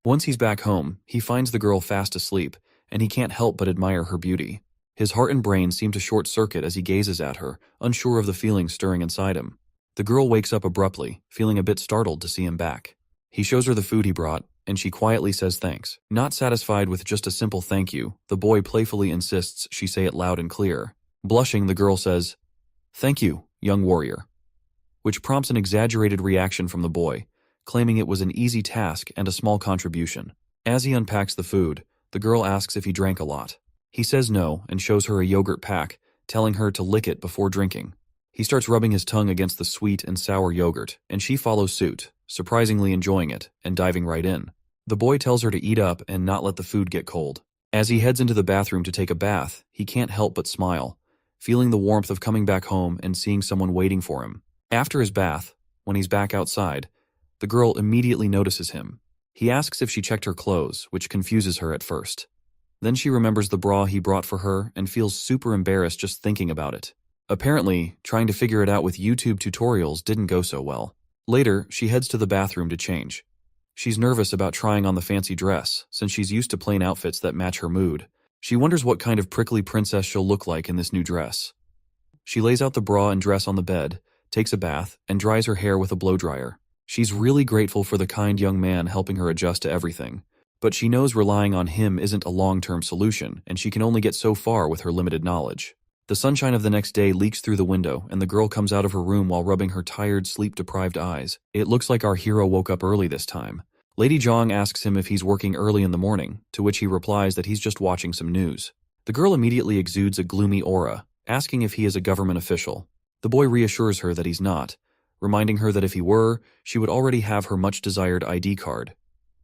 Once he's back home, he finds the girl fast asleep, and he can't help but admire her beauty. His heart and brain seem to short-circuit as he gazes at her, unsure of the feelings stirring inside him. The girl wakes up abruptly, feeling a bit startled to see him back. He shows her the food he brought, and she quietly says thanks. Not satisfied with just a simple thank you, the boy playfully insists she say it loud and clear. Blushing, the girl says, "Thank you, young warrior," which prompts an exaggerated reaction from the boy, claiming it was an easy task and a small contribution. As he unpacks the food, the girl asks if he drank a lot. He says no and shows her a yogurt pack, telling her to lick it before drinking. He starts rubbing his tongue against the sweet and sour yogurt, and she follows suit, surprisingly enjoying it and diving right in. The boy tells her to eat up and not let the food get cold. As he heads into the bathroom to take a bath, he can't help but smile, feeling the warmth of coming back home and seeing someone waiting for him. After his bath, when he's back outside, the girl immediately notices him. He asks if she checked her clothes, which confuses her at first. Then she remembers the bra he brought for her and feels super embarrassed just thinking about it. Apparently, trying to figure it out with YouTube tutorials didn't go so well. Later, she heads to the bathroom to change. She's nervous about trying on the fancy dress, since she's used to plain outfits that match her mood. She wonders what kind of prickly princess she'll look like in this new dress. She lays out the bra and dress on the bed, takes a bath, and dries her hair with a blow-dryer. She's really grateful for the kind young man helping her adjust to everything. But she knows relying on him isn't a long-term solution, and she can only get so far with her limited knowledge. The sunshine of the next day leaks through the window, and the girl comes out of her room while rubbing her tired, sleep-deprived eyes. It looks like our hero woke up early this time. Lady Zhang asks him if he's working early in the morning, to which he replies that he's just watching some news. The girl immediately exudes a gloomy aura, asking if he is a government official. The boy reassures her that he's not, reminding her that if he were, she would already have her much-desired ID card.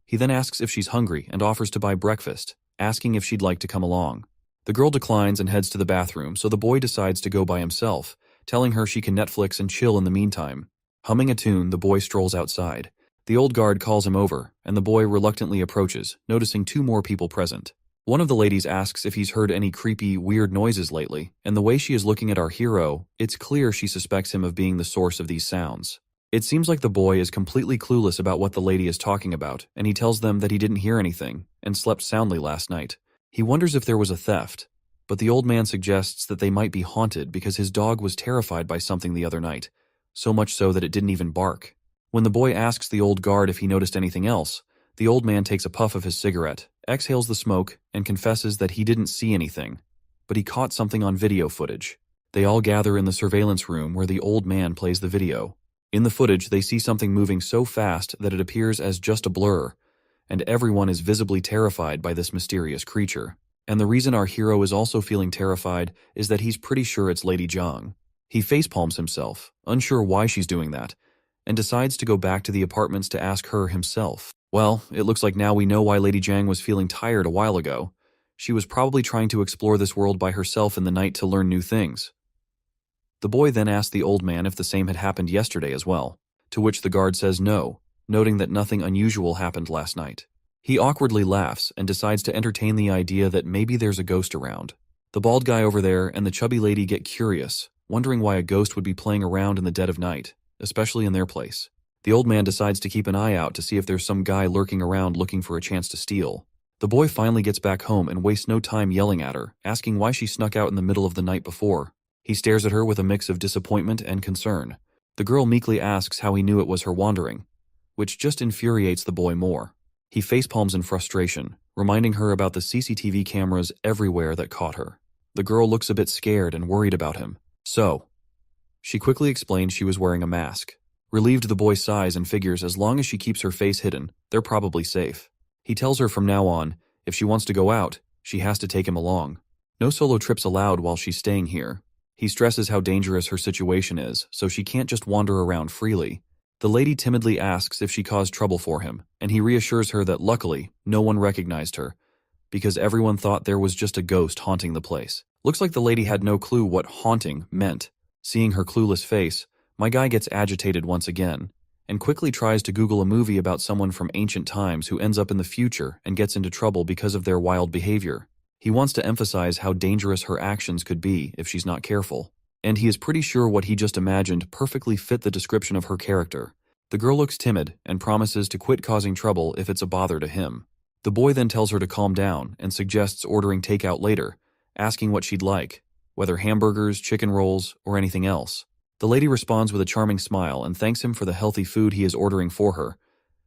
He then asks if she's hungry and offers to buy breakfast, asking if she'd like to come along. The girl declines and heads to the bathroom, so the boy decides to go by himself, telling her she can Netflix and chill in the meantime. Humming a tune, the boy strolls outside. The old guard calls him over, and the boy reluctantly approaches, noticing two more people present. One of the ladies asks if he's heard any creepy, weird noises lately, and the way she is looking at our hero, it's clear she suspects him of being the source of these sounds. It seems like the boy is completely clueless about what the lady is talking about, and he tells them that he didn't hear anything, and slept soundly last night. He wonders if there was a theft, but the old man suggests that they might be haunted because his dog was terrified by something the other night, so much so that it didn't even bark. When the boy asks the old guard if he noticed anything else, the old man takes a puff of his cigarette, exhales the smoke, and confesses that he didn't see anything, but he caught something on video footage. They all gather in the surveillance room where the old man plays the video. In the footage, they see something moving so fast that it appears as just a blur, and everyone is visibly terrified by this mysterious creature. And the reason our hero is also feeling terrified is that he's pretty sure it's Lady Zhang. He facepalms himself, unsure why she's doing that, and decides to go back to the apartments to ask her himself. Well, it looks like now we know why Lady Zhang was feeling tired a while ago. She was probably trying to explore this world by herself in the night to learn new things. The boy then asks the old man if the same had happened yesterday as well, to which the guard says no, noting that nothing unusual happened last night. He awkwardly laughs and decides to entertain the idea that maybe there's a ghost around. The bald guy over there and the chubby lady get curious, wondering why a ghost would be playing around in the dead of night, especially in their place. The old man decides to keep an eye out to see if there's some guy lurking around looking for a chance to steal. The boy finally gets back home and wastes no time yelling at her, asking why she snuck out in the middle of the night before. He stares at her with a mix of disappointment and concern. The girl meekly asks how he knew it was her wandering, which just infuriates the boy more. He facepalms in frustration, reminding her about the CCTV cameras everywhere that caught her. The girl looks a bit scared and worried about him. So, she quickly explains she was wearing a mask. Relieved, the boy sighs and figures as long as she keeps her face hidden, they're probably safe. He tells her from now on, if she wants to go out, she has to take him along. No solo trips allowed while she's staying here. He stresses how dangerous her situation is, so she can't just wander around freely. The lady timidly asks if she caused trouble for him, and he reassures her that luckily, no one recognized her, because everyone thought there was just a ghost haunting the place. Looks like the lady had no clue what haunting meant. Seeing her clueless face, my guy gets agitated once again, and quickly tries to Google a movie about someone from ancient times who ends up in the future and gets into trouble because of their wild behavior. He wants to emphasize how dangerous her actions could be if she's not careful, and he is pretty sure what he just imagined perfectly fit the description of her character. The girl looks timid and promises to quit causing trouble if it's a bother to him. The boy then tells her to calm down and suggests ordering takeout later, asking what she'd like, whether hamburgers, chicken rolls, or anything else. The lady responds with a charming smile and thanks him for the healthy food he is ordering for her,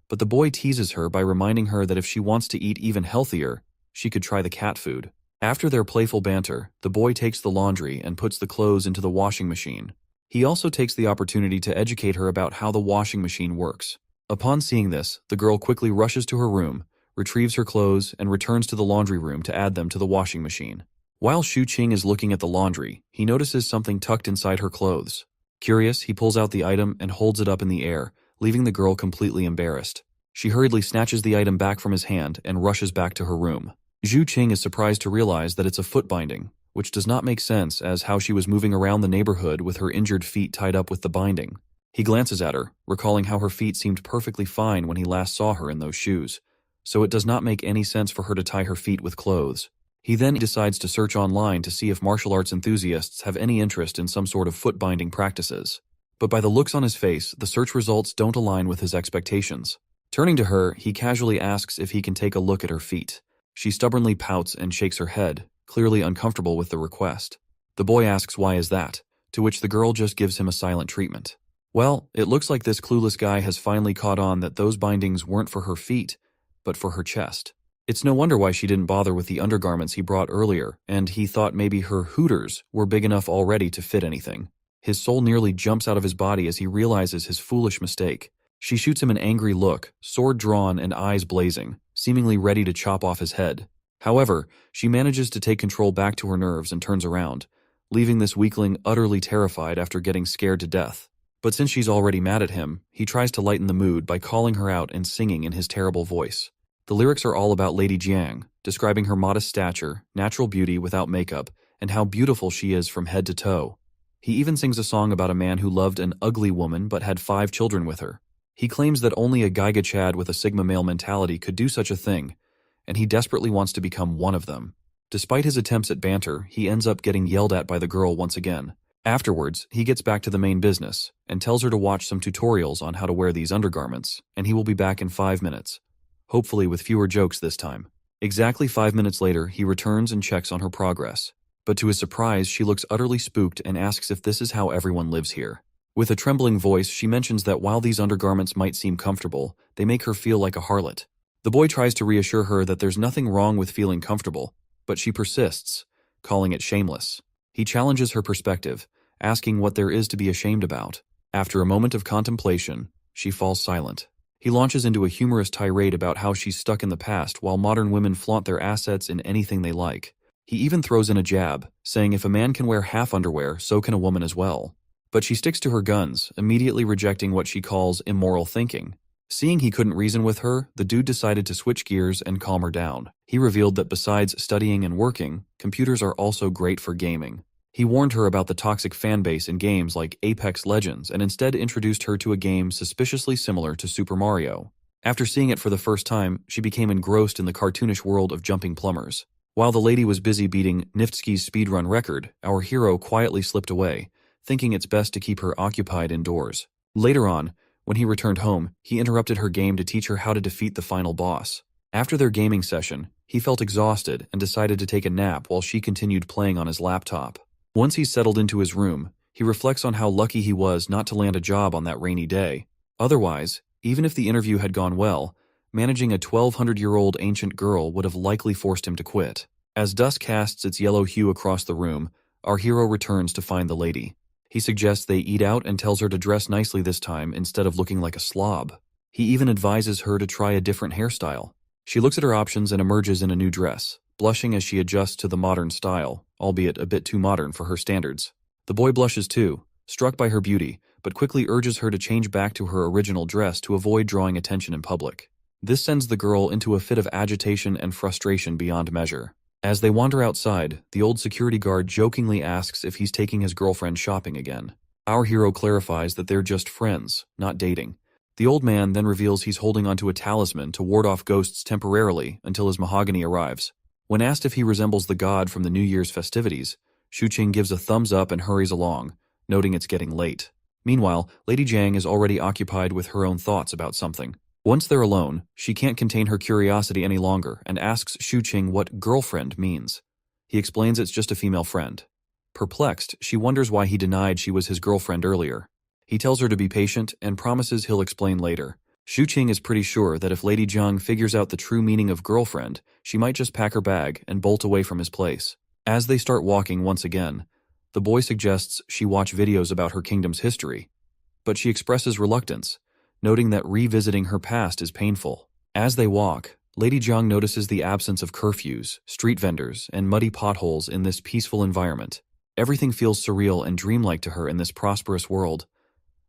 but the boy teases her by reminding her that if she wants to eat even healthier, she could try the cat food. After their playful banter, the boy takes the laundry and puts the clothes into the washing machine. He also takes the opportunity to educate her about how the washing machine works. Upon seeing this, the girl quickly rushes to her room, retrieves her clothes, and returns to the laundry room to add them to the washing machine. While Shu Qing is looking at the laundry, he notices something tucked inside her clothes. Curious, he pulls out the item and holds it up in the air, leaving the girl completely embarrassed. She hurriedly snatches the item back from his hand and rushes back to her room. Zhu Qing is surprised to realize that it's a foot binding, which does not make sense as how she was moving around the neighborhood with her injured feet tied up with the binding. He glances at her, recalling how her feet seemed perfectly fine when he last saw her in those shoes, so it does not make any sense for her to tie her feet with clothes. He then decides to search online to see if martial arts enthusiasts have any interest in some sort of foot binding practices. But by the looks on his face, the search results don't align with his expectations. Turning to her, he casually asks if he can take a look at her feet. She stubbornly pouts and shakes her head, clearly uncomfortable with the request. The boy asks why is that, to which the girl just gives him a silent treatment. Well, it looks like this clueless guy has finally caught on that those bindings weren't for her feet, but for her chest. It's no wonder why she didn't bother with the undergarments he brought earlier, and he thought maybe her hooters were big enough already to fit anything. His soul nearly jumps out of his body as he realizes his foolish mistake. She shoots him an angry look, sword drawn and eyes blazing, seemingly ready to chop off his head. However, she manages to take control back to her nerves and turns around, leaving this weakling utterly terrified after getting scared to death. But since she's already mad at him, he tries to lighten the mood by calling her out and singing in his terrible voice. The lyrics are all about Lady Jiang, describing her modest stature, natural beauty without makeup, and how beautiful she is from head to toe. He even sings a song about a man who loved an ugly woman but had 5 children with her. He claims that only a Gaiga Chad with a Sigma male mentality could do such a thing, and he desperately wants to become one of them. Despite his attempts at banter, he ends up getting yelled at by the girl once again. Afterwards, he gets back to the main business and tells her to watch some tutorials on how to wear these undergarments, and he will be back in 5 minutes. Hopefully with fewer jokes this time. Exactly 5 minutes later, he returns and checks on her progress. But to his surprise, she looks utterly spooked and asks if this is how everyone lives here. With a trembling voice, she mentions that while these undergarments might seem comfortable, they make her feel like a harlot. The boy tries to reassure her that there's nothing wrong with feeling comfortable, but she persists, calling it shameless. He challenges her perspective, asking what there is to be ashamed about. After a moment of contemplation, she falls silent. He launches into a humorous tirade about how she's stuck in the past while modern women flaunt their assets in anything they like. He even throws in a jab, saying if a man can wear half underwear, so can a woman as well. But she sticks to her guns, immediately rejecting what she calls immoral thinking. Seeing he couldn't reason with her, the dude decided to switch gears and calm her down. He revealed that besides studying and working, computers are also great for gaming. He warned her about the toxic fanbase in games like Apex Legends and instead introduced her to a game suspiciously similar to Super Mario. After seeing it for the first time, she became engrossed in the cartoonish world of jumping plumbers. While the lady was busy beating Niftsky's speedrun record, our hero quietly slipped away, thinking it's best to keep her occupied indoors. Later on, when he returned home, he interrupted her game to teach her how to defeat the final boss. After their gaming session, he felt exhausted and decided to take a nap while she continued playing on his laptop. Once he settled into his room, he reflects on how lucky he was not to land a job on that rainy day. Otherwise, even if the interview had gone well, Managing a 1200-year-old ancient girl would have likely forced him to quit. As dusk casts its yellow hue across the room, our hero returns to find the lady. He suggests they eat out and tells her to dress nicely this time instead of looking like a slob. He even advises her to try a different hairstyle. She looks at her options and emerges in a new dress, blushing as she adjusts to the modern style, albeit a bit too modern for her standards. The boy blushes too, struck by her beauty, but quickly urges her to change back to her original dress to avoid drawing attention in public. This sends the girl into a fit of agitation and frustration beyond measure. As they wander outside, the old security guard jokingly asks if he's taking his girlfriend shopping again. Our hero clarifies that they're just friends, not dating. The old man then reveals he's holding onto a talisman to ward off ghosts temporarily until his mahogany arrives. When asked if he resembles the god from the New Year's festivities, Shuqing gives a thumbs up and hurries along, noting it's getting late. Meanwhile, Lady Jiang is already occupied with her own thoughts about something. Once they're alone, she can't contain her curiosity any longer and asks Shuqing what girlfriend means. He explains it's just a female friend. Perplexed, she wonders why he denied she was his girlfriend earlier. He tells her to be patient and promises he'll explain later. Shuqing is pretty sure that if Lady Jiang figures out the true meaning of girlfriend, she might just pack her bag and bolt away from his place. As they start walking once again, the boy suggests she watch videos about her kingdom's history, but she expresses reluctance, noting that revisiting her past is painful. As they walk, Lady Jiang notices the absence of curfews, street vendors, and muddy potholes in this peaceful environment. Everything feels surreal and dreamlike to her in this prosperous world.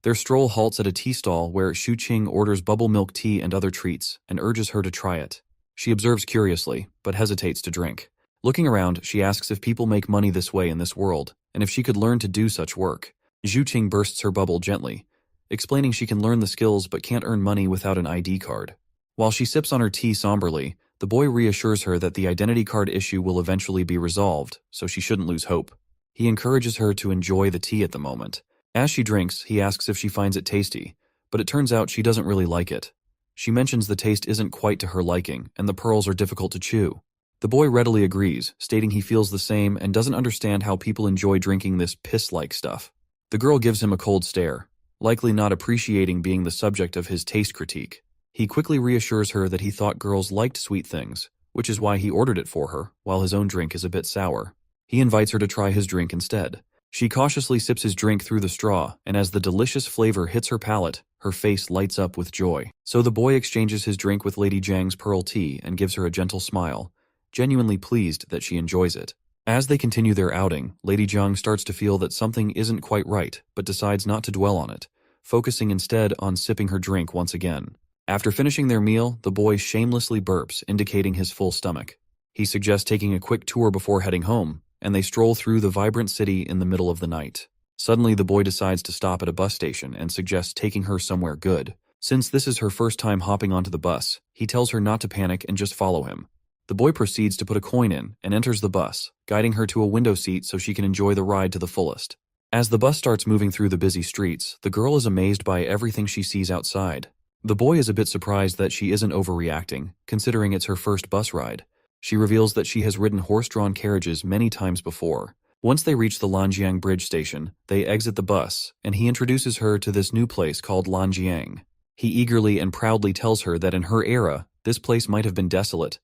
Their stroll halts at a tea stall where Shuqing orders bubble milk tea and other treats and urges her to try it. She observes curiously, but hesitates to drink. Looking around, she asks if people make money this way in this world, and if she could learn to do such work. Shuqing bursts her bubble gently, explaining she can learn the skills but can't earn money without an ID card. While she sips on her tea somberly, the boy reassures her that the identity card issue will eventually be resolved, so she shouldn't lose hope. He encourages her to enjoy the tea at the moment. As she drinks, he asks if she finds it tasty, but it turns out she doesn't really like it. She mentions the taste isn't quite to her liking, and the pearls are difficult to chew. The boy readily agrees, stating he feels the same and doesn't understand how people enjoy drinking this piss-like stuff. The girl gives him a cold stare, likely not appreciating being the subject of his taste critique. He quickly reassures her that he thought girls liked sweet things, which is why he ordered it for her, while his own drink is a bit sour. He invites her to try his drink instead. She cautiously sips his drink through the straw, and as the delicious flavor hits her palate, her face lights up with joy. So the boy exchanges his drink with Lady Jiang's pearl tea and gives her a gentle smile, genuinely pleased that she enjoys it. As they continue their outing, Lady Jiang starts to feel that something isn't quite right, but decides not to dwell on it, focusing instead on sipping her drink once again. After finishing their meal, the boy shamelessly burps, indicating his full stomach. He suggests taking a quick tour before heading home, and they stroll through the vibrant city in the middle of the night. Suddenly, the boy decides to stop at a bus station and suggests taking her somewhere good. Since this is her first time hopping onto the bus, he tells her not to panic and just follow him. The boy proceeds to put a coin in and enters the bus, guiding her to a window seat so she can enjoy the ride to the fullest. As the bus starts moving through the busy streets, the girl is amazed by everything she sees outside. The boy is a bit surprised that she isn't overreacting, considering it's her first bus ride. She reveals that she has ridden horse-drawn carriages many times before. Once they reach the Lanjiang Bridge station, they exit the bus, and he introduces her to this new place called Lanjiang. He eagerly and proudly tells her that in her era, this place might have been desolate,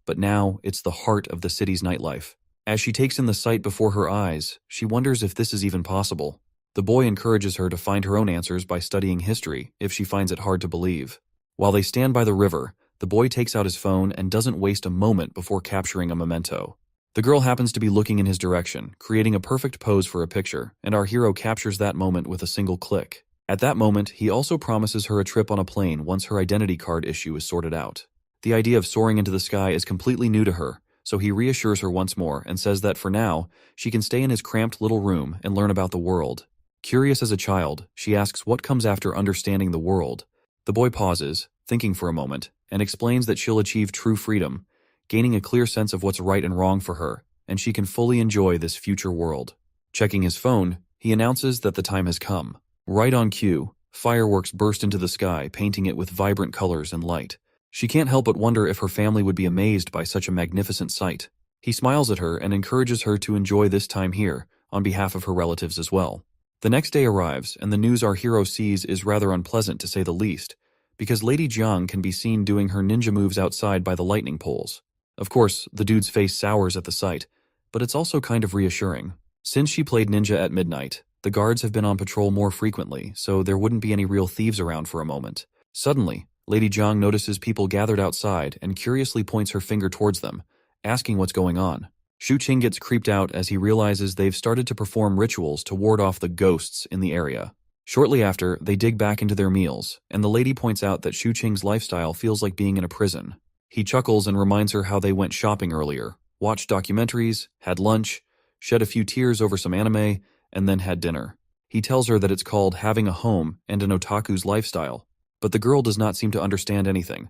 but now it's the heart of the city's nightlife. As she takes in the sight before her eyes, she wonders if this is even possible. The boy encourages her to find her own answers by studying history if she finds it hard to believe. While they stand by the river, the boy takes out his phone and doesn't waste a moment before capturing a memento. The girl happens to be looking in his direction, creating a perfect pose for a picture, and our hero captures that moment with a single click. At that moment, he also promises her a trip on a plane once her identity card issue is sorted out. The idea of soaring into the sky is completely new to her, so he reassures her once more and says that for now, she can stay in his cramped little room and learn about the world. Curious as a child, she asks what comes after understanding the world. The boy pauses, thinking for a moment, and explains that she'll achieve true freedom, gaining a clear sense of what's right and wrong for her, and she can fully enjoy this future world. Checking his phone, he announces that the time has come. Right on cue, fireworks burst into the sky, painting it with vibrant colors and light. She can't help but wonder if her family would be amazed by such a magnificent sight. He smiles at her and encourages her to enjoy this time here, on behalf of her relatives as well. The next day arrives, and the news our hero sees is rather unpleasant to say the least, because Lady Jiang can be seen doing her ninja moves outside by the lightning poles. Of course, the dude's face sours at the sight, but it's also kind of reassuring. Since she played ninja at midnight, the guards have been on patrol more frequently, so there wouldn't be any real thieves around for a moment. Suddenly, Lady Jiang notices people gathered outside and curiously points her finger towards them, asking what's going on. Shu Qing gets creeped out as he realizes they've started to perform rituals to ward off the ghosts in the area. Shortly after, they dig back into their meals, and the lady points out that Shu Qing's lifestyle feels like being in a prison. He chuckles and reminds her how they went shopping earlier, watched documentaries, had lunch, shed a few tears over some anime, and then had dinner. He tells her that it's called having a home and an otaku's lifestyle, but the girl does not seem to understand anything.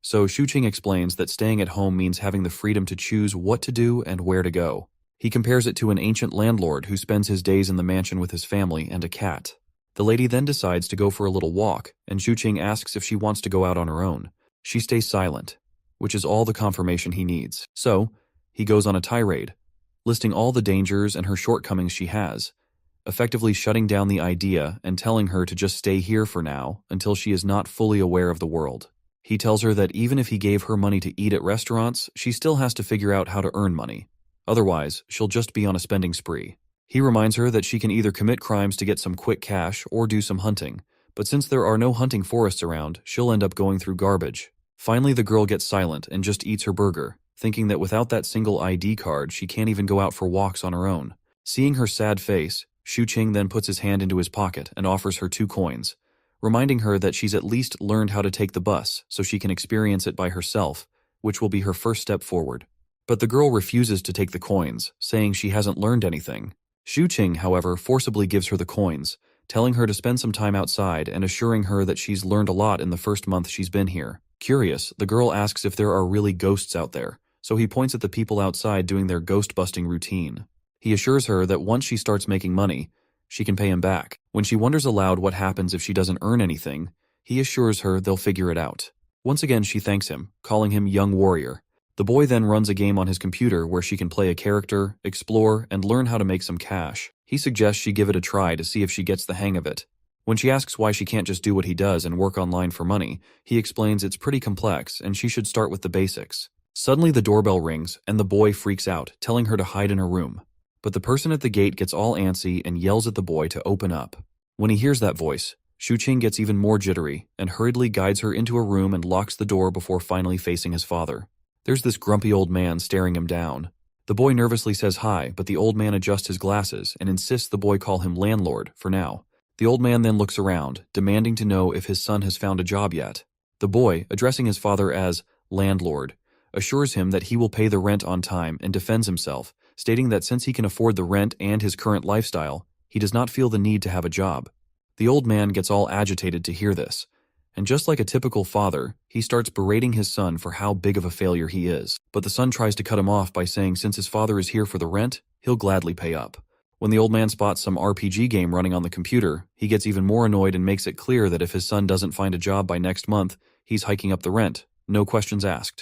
So Shu Qing explains that staying at home means having the freedom to choose what to do and where to go. He compares it to an ancient landlord who spends his days in the mansion with his family and a cat. The lady then decides to go for a little walk, and Shu Qing asks if she wants to go out on her own. She stays silent, which is all the confirmation he needs. So, he goes on a tirade, listing all the dangers and her shortcomings she has, effectively shutting down the idea and telling her to just stay here for now until she is not fully aware of the world. He tells her that even if he gave her money to eat at restaurants, she still has to figure out how to earn money. Otherwise, she'll just be on a spending spree. He reminds her that she can either commit crimes to get some quick cash or do some hunting, but since there are no hunting forests around, she'll end up going through garbage. Finally, the girl gets silent and just eats her burger, thinking that without that single ID card, she can't even go out for walks on her own. Seeing her sad face, Shu Qing then puts his hand into his pocket and offers her 2 coins, reminding her that she's at least learned how to take the bus so she can experience it by herself, which will be her first step forward. But the girl refuses to take the coins, saying she hasn't learned anything. Shu Qing, however, forcibly gives her the coins, telling her to spend some time outside and assuring her that she's learned a lot in the first month she's been here. Curious, the girl asks if there are really ghosts out there, so he points at the people outside doing their ghost-busting routine. He assures her that once she starts making money, she can pay him back. When she wonders aloud what happens if she doesn't earn anything, he assures her they'll figure it out. Once again, she thanks him, calling him Young Warrior. The boy then runs a game on his computer where she can play a character, explore, and learn how to make some cash. He suggests she give it a try to see if she gets the hang of it. When she asks why she can't just do what he does and work online for money, he explains it's pretty complex and she should start with the basics. Suddenly the doorbell rings and the boy freaks out, telling her to hide in her room. But the person at the gate gets all antsy and yells at the boy to open up. When he hears that voice, Shu Qing gets even more jittery and hurriedly guides her into a room and locks the door before finally facing his father. There's this grumpy old man staring him down. The boy nervously says hi, but the old man adjusts his glasses and insists the boy call him landlord for now. The old man then looks around, demanding to know if his son has found a job yet. The boy, addressing his father as landlord, assures him that he will pay the rent on time and defends himself, stating that since he can afford the rent and his current lifestyle, he does not feel the need to have a job. The old man gets all agitated to hear this, and just like a typical father, he starts berating his son for how big of a failure he is. But the son tries to cut him off by saying since his father is here for the rent, he'll gladly pay up. When the old man spots some RPG game running on the computer, he gets even more annoyed and makes it clear that if his son doesn't find a job by next month, he's hiking up the rent, no questions asked.